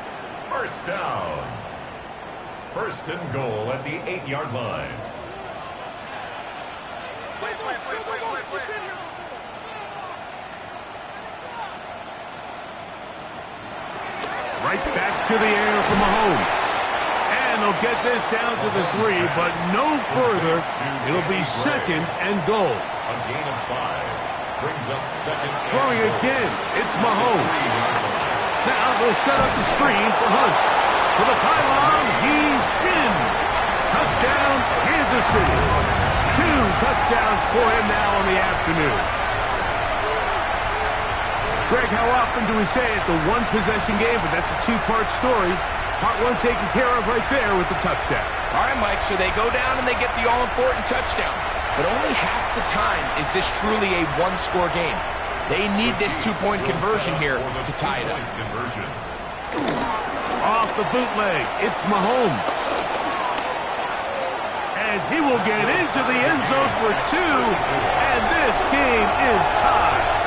first down. First and goal at the 8-yard line. Right back to the air for Mahomes. And they'll get this down to the 3, but no further. It'll be second and goal. A gain of 5. Brings up second. Throwing again. It's Mahomes. Now they'll set up the screen for Hunt. To the pylon. He's in. Touchdown, Kansas City. 2 touchdowns for him now on the afternoon. Greg, how often do we say it's a one-possession game, but that's a two-part story? Part one taken care of right there with the touchdown. All right, Mike, so they go down and they get the all-important touchdown. But only half the time is this truly a one-score game. They need this two-point conversion here to tie it up. Off the bootleg, it's Mahomes. And he will get into the end zone for 2, and this game is tied.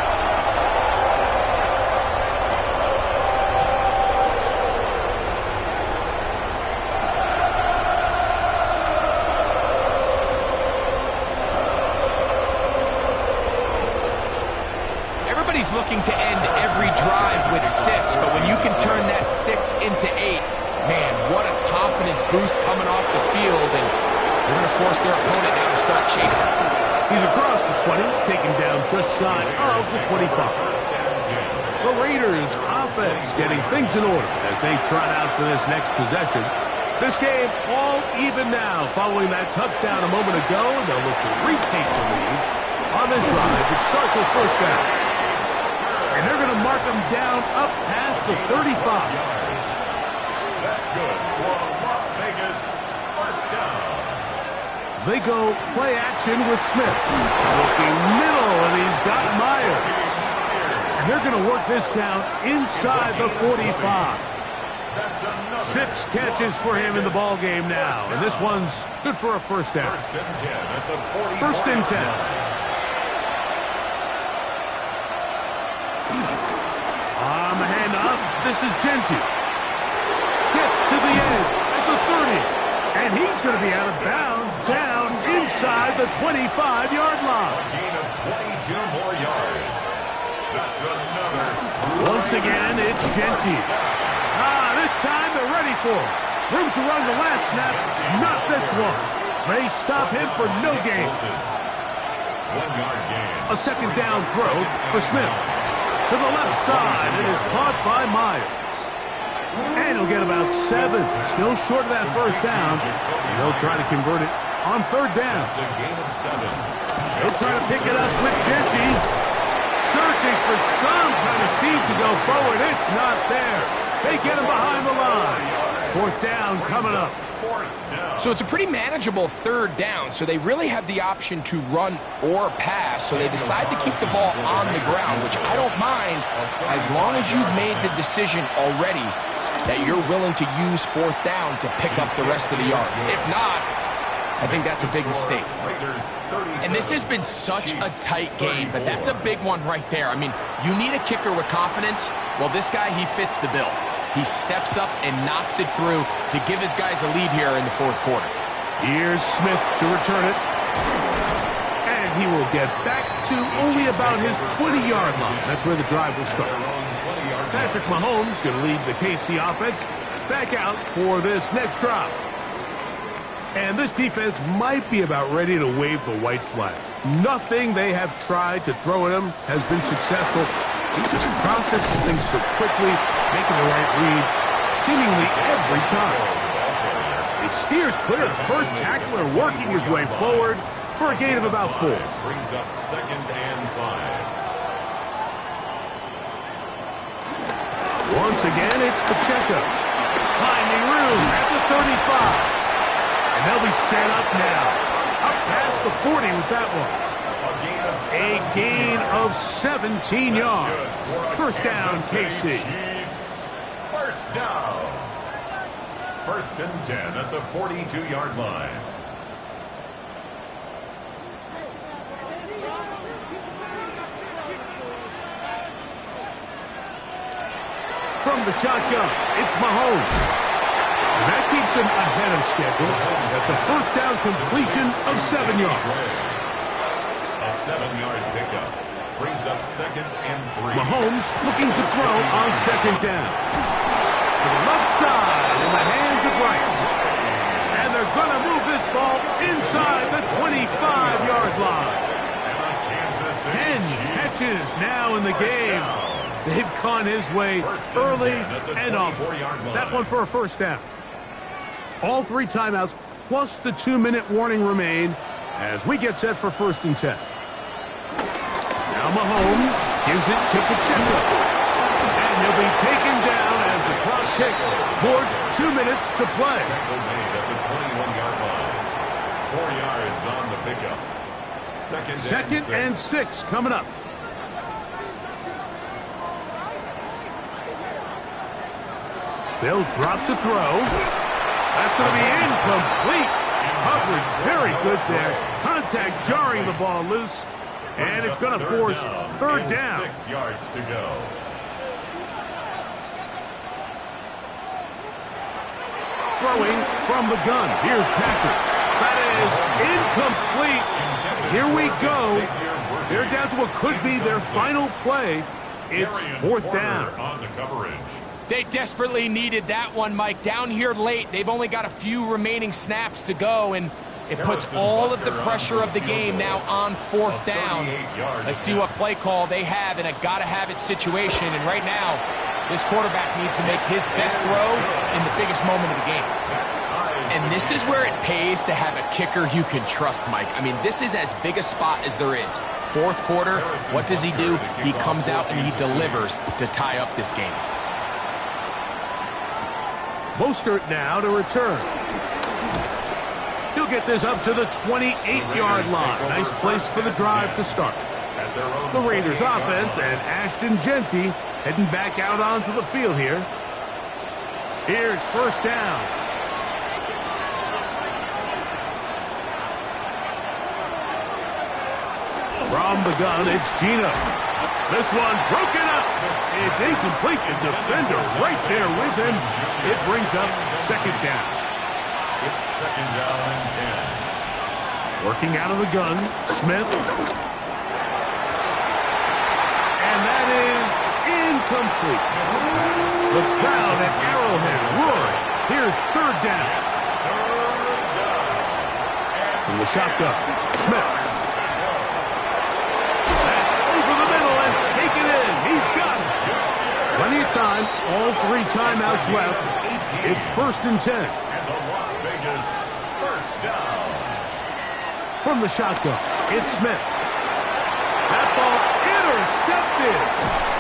Everybody's looking to end every drive with 6, but when you can turn that 6 into 8, man, what a confidence boost coming off the field, and they're going to force their opponent now to start chasing. He's across the 20, taken down just shy of the 25. The Raiders offense getting things in order as they trot out for this next possession. This game all even now following that touchdown a moment ago, and they'll look to retake the lead on this drive. It starts with first down. And they're going to mark them down up past the 35. That's good for Las Vegas first down. They go play action with Smith. Looking middle, and he's got Myers. And they're going to work this down inside the 45. 6 catches for him in the ball game now. And this one's good for a first down. First and 10 at the 40. First and 10. On the handoff, this is Genty. Gets to the edge at the 30. And he's going to be out of bounds down inside the 25-yard line. A gain of 22 more yards. That's another. Once again, it's Genty. This time they're ready for him. Room to run the last snap, not this one. They stop him for no gain. 1 yard gain. A second down throw for Smith. To the left side, it is caught by Myers. And he'll get about 7. Still short of that first down. And they'll try to convert it on third down. It's a gain of 7. They'll try to pick it up with Genty. Searching for some kind of seed to go forward. It's not there. They get him behind the line. Fourth down coming up. So it's a pretty manageable third down, so they really have the option to run or pass, so they decide to keep the ball on the ground, which I don't mind as long as you've made the decision already that you're willing to use fourth down to pick up the rest of the yards. If not, I think that's a big mistake. And this has been such a tight game, but that's a big one right there. I mean, you need a kicker with confidence. Well, this guy, he fits the bill. He steps up and knocks it through to give his guys a lead here in the fourth quarter. Here's Smith to return it. And he will get back to only about his 20-yard line. That's where the drive will start. Patrick Mahomes going to lead the KC offense back out for this next drive. And this defense might be about ready to wave the white flag. Nothing they have tried to throw at him has been successful. He just processes things so quickly, making the right read seemingly every time. He steers clear of the first tackler, working his way forward for a gain of about 4. Brings up 2nd and 5. Once again, it's Pacheco. Finding room at the 35. And they'll be set up now. Up past the 40 with that one. A gain of 17 yards. First down, KC. First down. 1st and 10 at the 42-yard line. From the shotgun, it's Mahomes. And that keeps him ahead of schedule. That's a first down completion of 7 yards. A 7-yard pickup. Brings up 2nd and 3. Mahomes looking to throw on 2nd down. To the left side in the hands of Rice. And they're going to move this ball inside the 25-yard line. 10 catches now in the game. They've gone his way early and often. That one for a first down. All 3 timeouts plus the 2-minute warning remain as we get set for 1st and 10. Now Mahomes gives it to Pacheco. And he'll be taken down as the clock ticks towards 2 minutes to play. Tackle made at the 21-yard line. 4 yards on the pickup. 2nd and 6 coming up. They'll drop to throw. That's going to be incomplete. Coverage very good there. Contact jarring the ball loose. And it's going to force 3rd down. 6 yards to go. Throwing from the gun. Here's Patrick. That is incomplete. Here we go. They're down to what could be their final play. It's 4th down. On the coverage. They desperately needed that one, Mike. Down here late, they've only got a few remaining snaps to go, and it puts all of the pressure of the game now on 4th down. Let's see what play call they have in a gotta-have-it situation. And right now, this quarterback needs to make his best throw in the biggest moment of the game. And this is where it pays to have a kicker you can trust, Mike. I mean, this is as big a spot as there is. 4th quarter, what does he do? He comes out and he delivers to tie up this game. Mostert now to return. He'll get this up to the 28-yard line. Nice place for the drive to start. The Raiders offense and Ashton Jeanty heading back out onto the field here. Here's 1st down. From the gun, it's Gino. This one broken up. It's incomplete. The defender right there with him. It brings up 2nd down. It's 2nd down and 10. Working out of the gun, Smith. And that is incomplete. The crowd at Arrowhead roaring. Here's 3rd down. From the shotgun, Smith. Plenty of time, all 3 timeouts left. It's 1st and 10. And the Las Vegas 1st down. From the shotgun, it's Smith. That ball intercepted.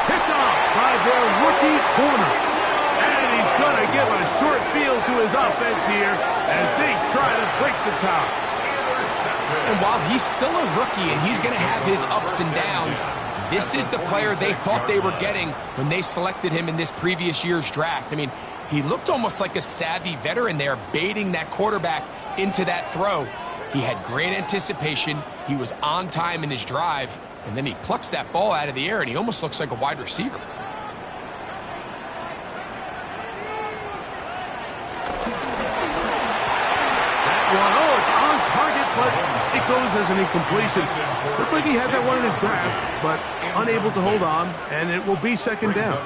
Picked off by their rookie corner. And he's going to give a short field to his offense here as they try to break the tie. And while he's still a rookie and he's going to have his ups and downs, this is the player they thought they were getting when they selected him in this previous year's draft. I mean, he looked almost like a savvy veteran there, baiting that quarterback into that throw. He had great anticipation. He was on time in his drive, and then he plucks that ball out of the air, and he almost looks like a wide receiver. But it goes as an incompletion. Looked like he had that one in his grasp, but unable to hold on, and it will be second down.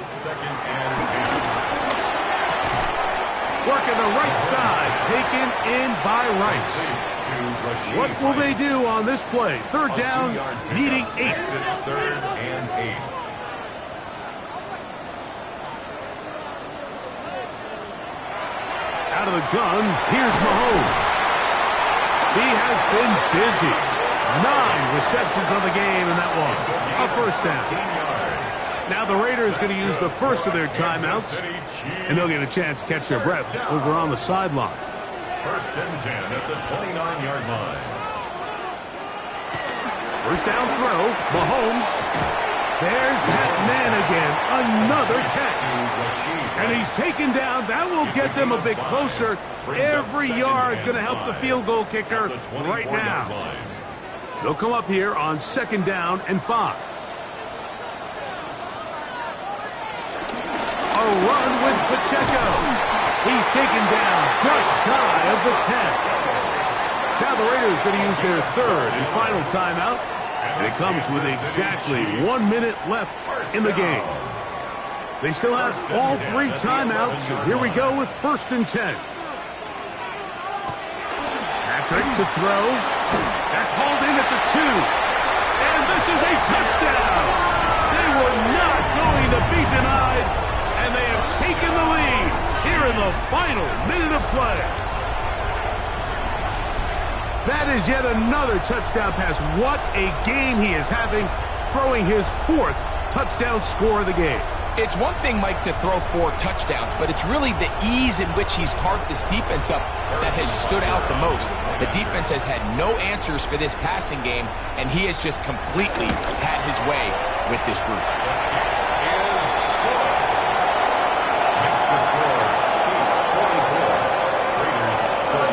Working the right side, taken in by Rice. What will they do on this play? Third down, needing 8. Third and 8. Out of the gun, here's Mahomes. He has been busy. 9 receptions on the game, and that one, a first down. Now the Raiders going to use the first of their timeouts, and they'll get a chance to catch their breath over on the sideline. First and 10 at the 29-yard line. First down throw, Mahomes. There's that man again, another catch. And he's taken down. That will get them a bit closer. Every yard going to help the field goal kicker right now. They'll come up here on second down and 5. A run with Pacheco. He's taken down just shy of the 10. Now the Raiders going to use their third and final timeout. And it comes with exactly 1 minute left in the game. They still have all 3 timeouts. Here we go with first and 10. Patrick to throw. That's hauled in at the 2. And this is a touchdown. They were not going to be denied. And they have taken the lead here in the final minute of play. That is yet another touchdown pass. What a game he is having, throwing his 4th touchdown score of the game. It's one thing, Mike, to throw 4 touchdowns, but it's really the ease in which he's carved this defense up that has stood out the most. The defense has had no answers for this passing game, and he has just completely had his way with this group. Makes the score. Chiefs 44, Raiders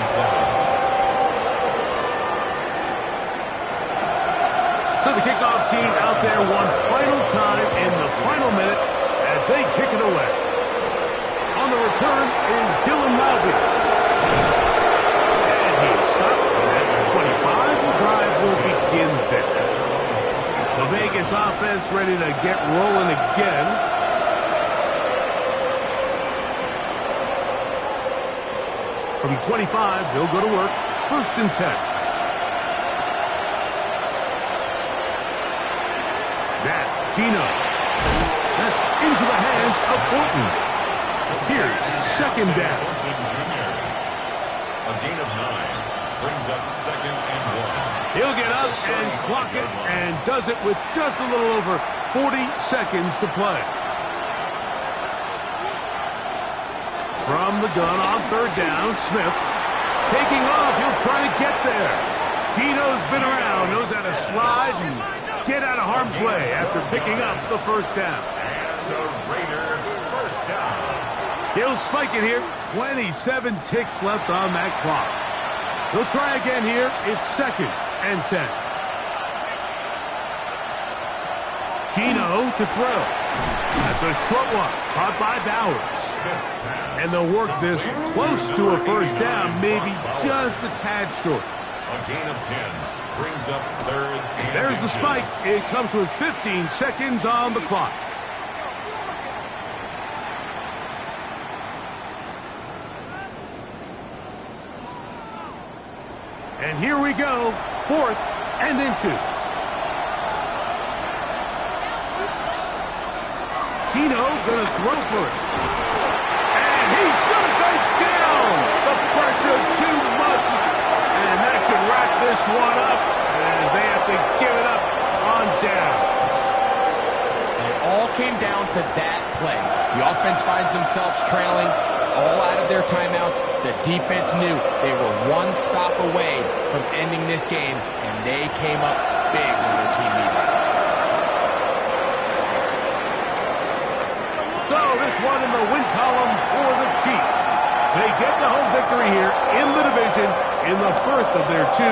37. So the kickoff team out there one final time in the final minute as they kick it away. On the return is Dylan Lowry. And he's stopped at the 25. The drive will begin there. The Vegas offense ready to get rolling again. From 25, they'll go to work. First and 10. Gino. That's into the hands of Thornton. Here's second down. A gain of 9 brings up second and 1. He'll get up and clock it and does it with just a little over 40 seconds to play. From the gun on third down, Smith. Taking off, he'll try to get there. Gino's been around, knows how to slide and get out of harm's way after picking up the first down. And the Raider first down. He'll spike it here. 27 ticks left on that clock. He'll try again here. It's second and 10. Gino to throw. That's a short one. Caught by Bowers. And they'll work this close to a first down, maybe just a tad short. A gain of 10. Brings up third and There's the spike. It comes with 15 seconds on the clock. And here we go. Fourth and inches. Gino gonna throw for it. And he's gonna go down. The pressure too much. And that should wrap this one up as they have to give it up on downs. And it all came down to that play. The offense finds themselves trailing, all out of their timeouts. The defense knew they were one stop away from ending this game, and they came up big when their team needed it. So this one in the win column for the Chiefs. They get the home victory here in the division in the first of their 2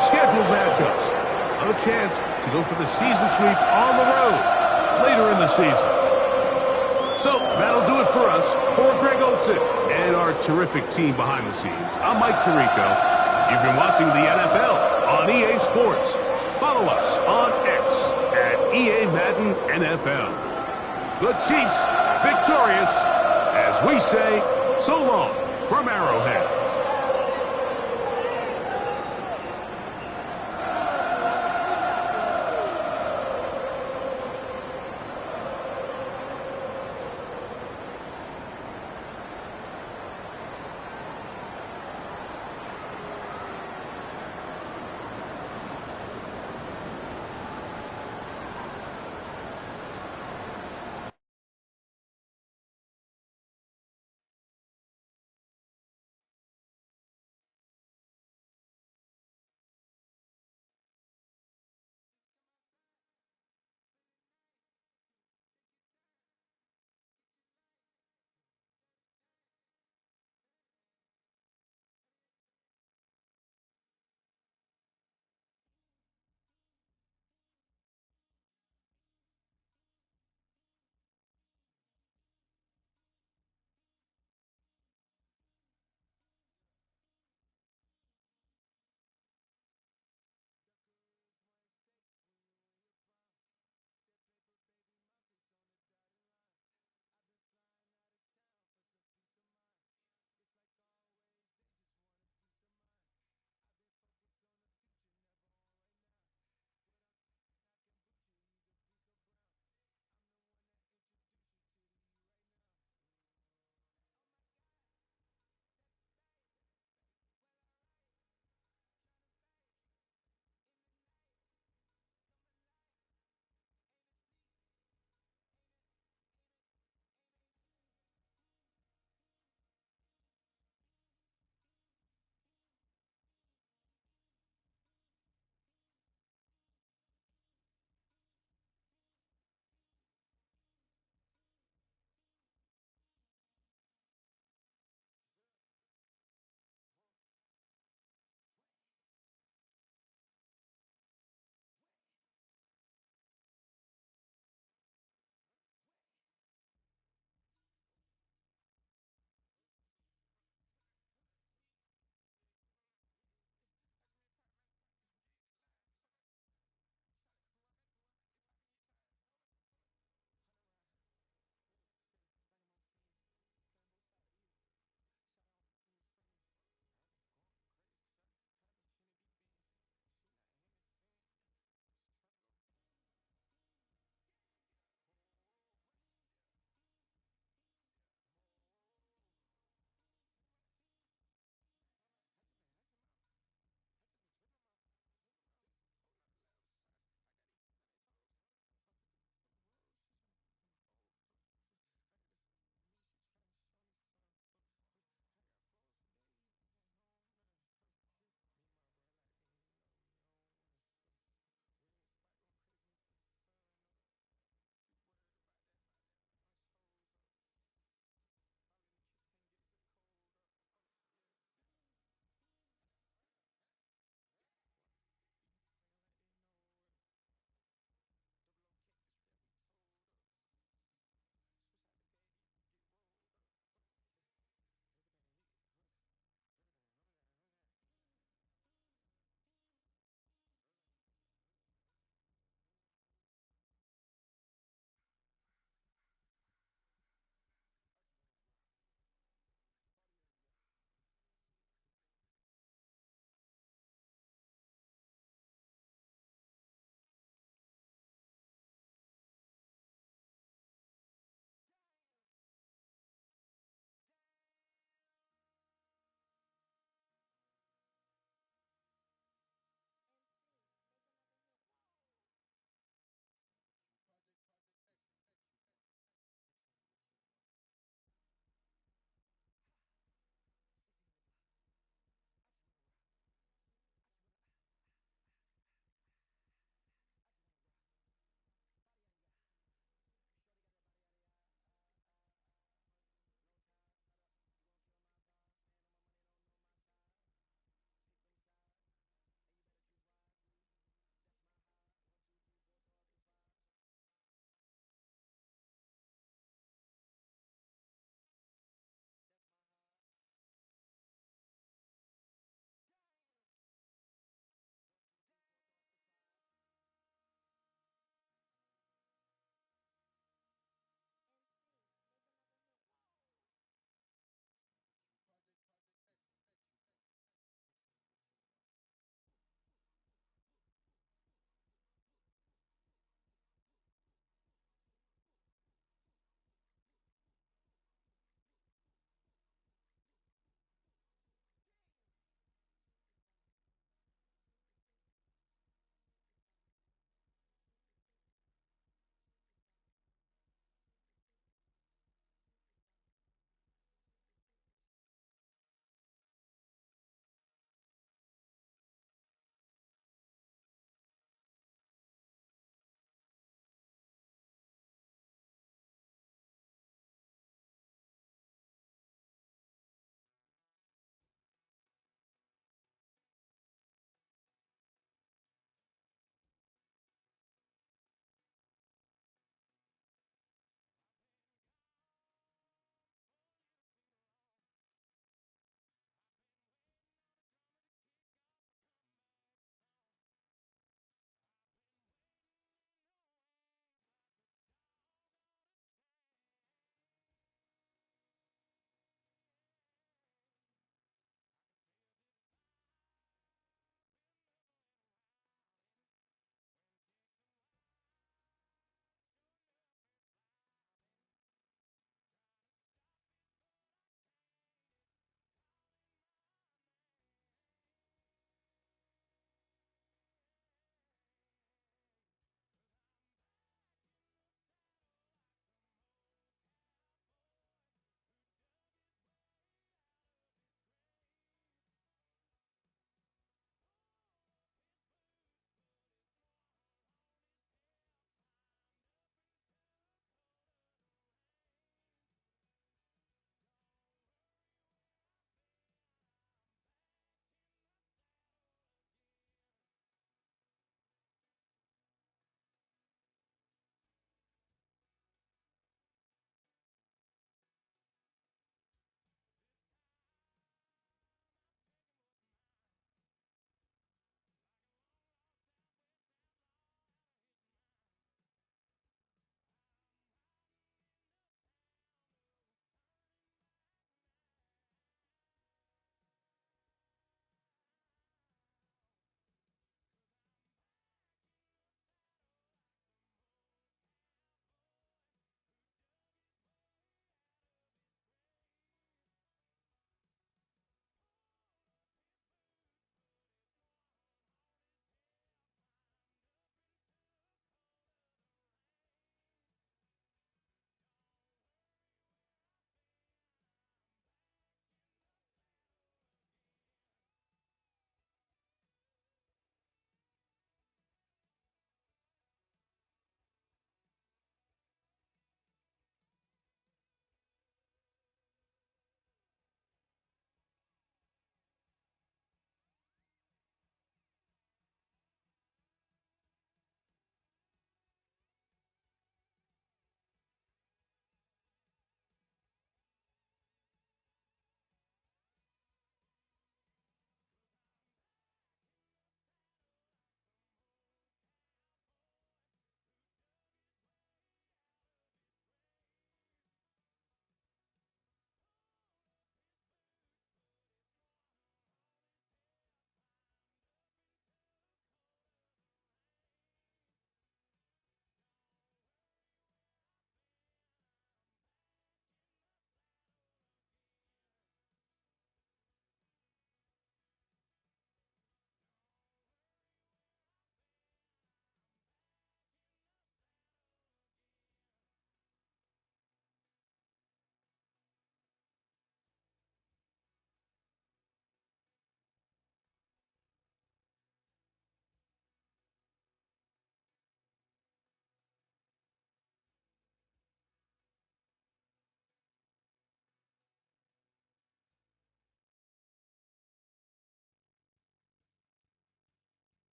scheduled matchups. A chance to go for the season sweep on the road later in the season. So that'll do it for us. For Greg Olsen and our terrific team behind the scenes, I'm Mike Tirico. You've been watching the NFL on EA Sports. Follow us on X at EA Madden NFL. The Chiefs victorious as we say so long from Arrowhead.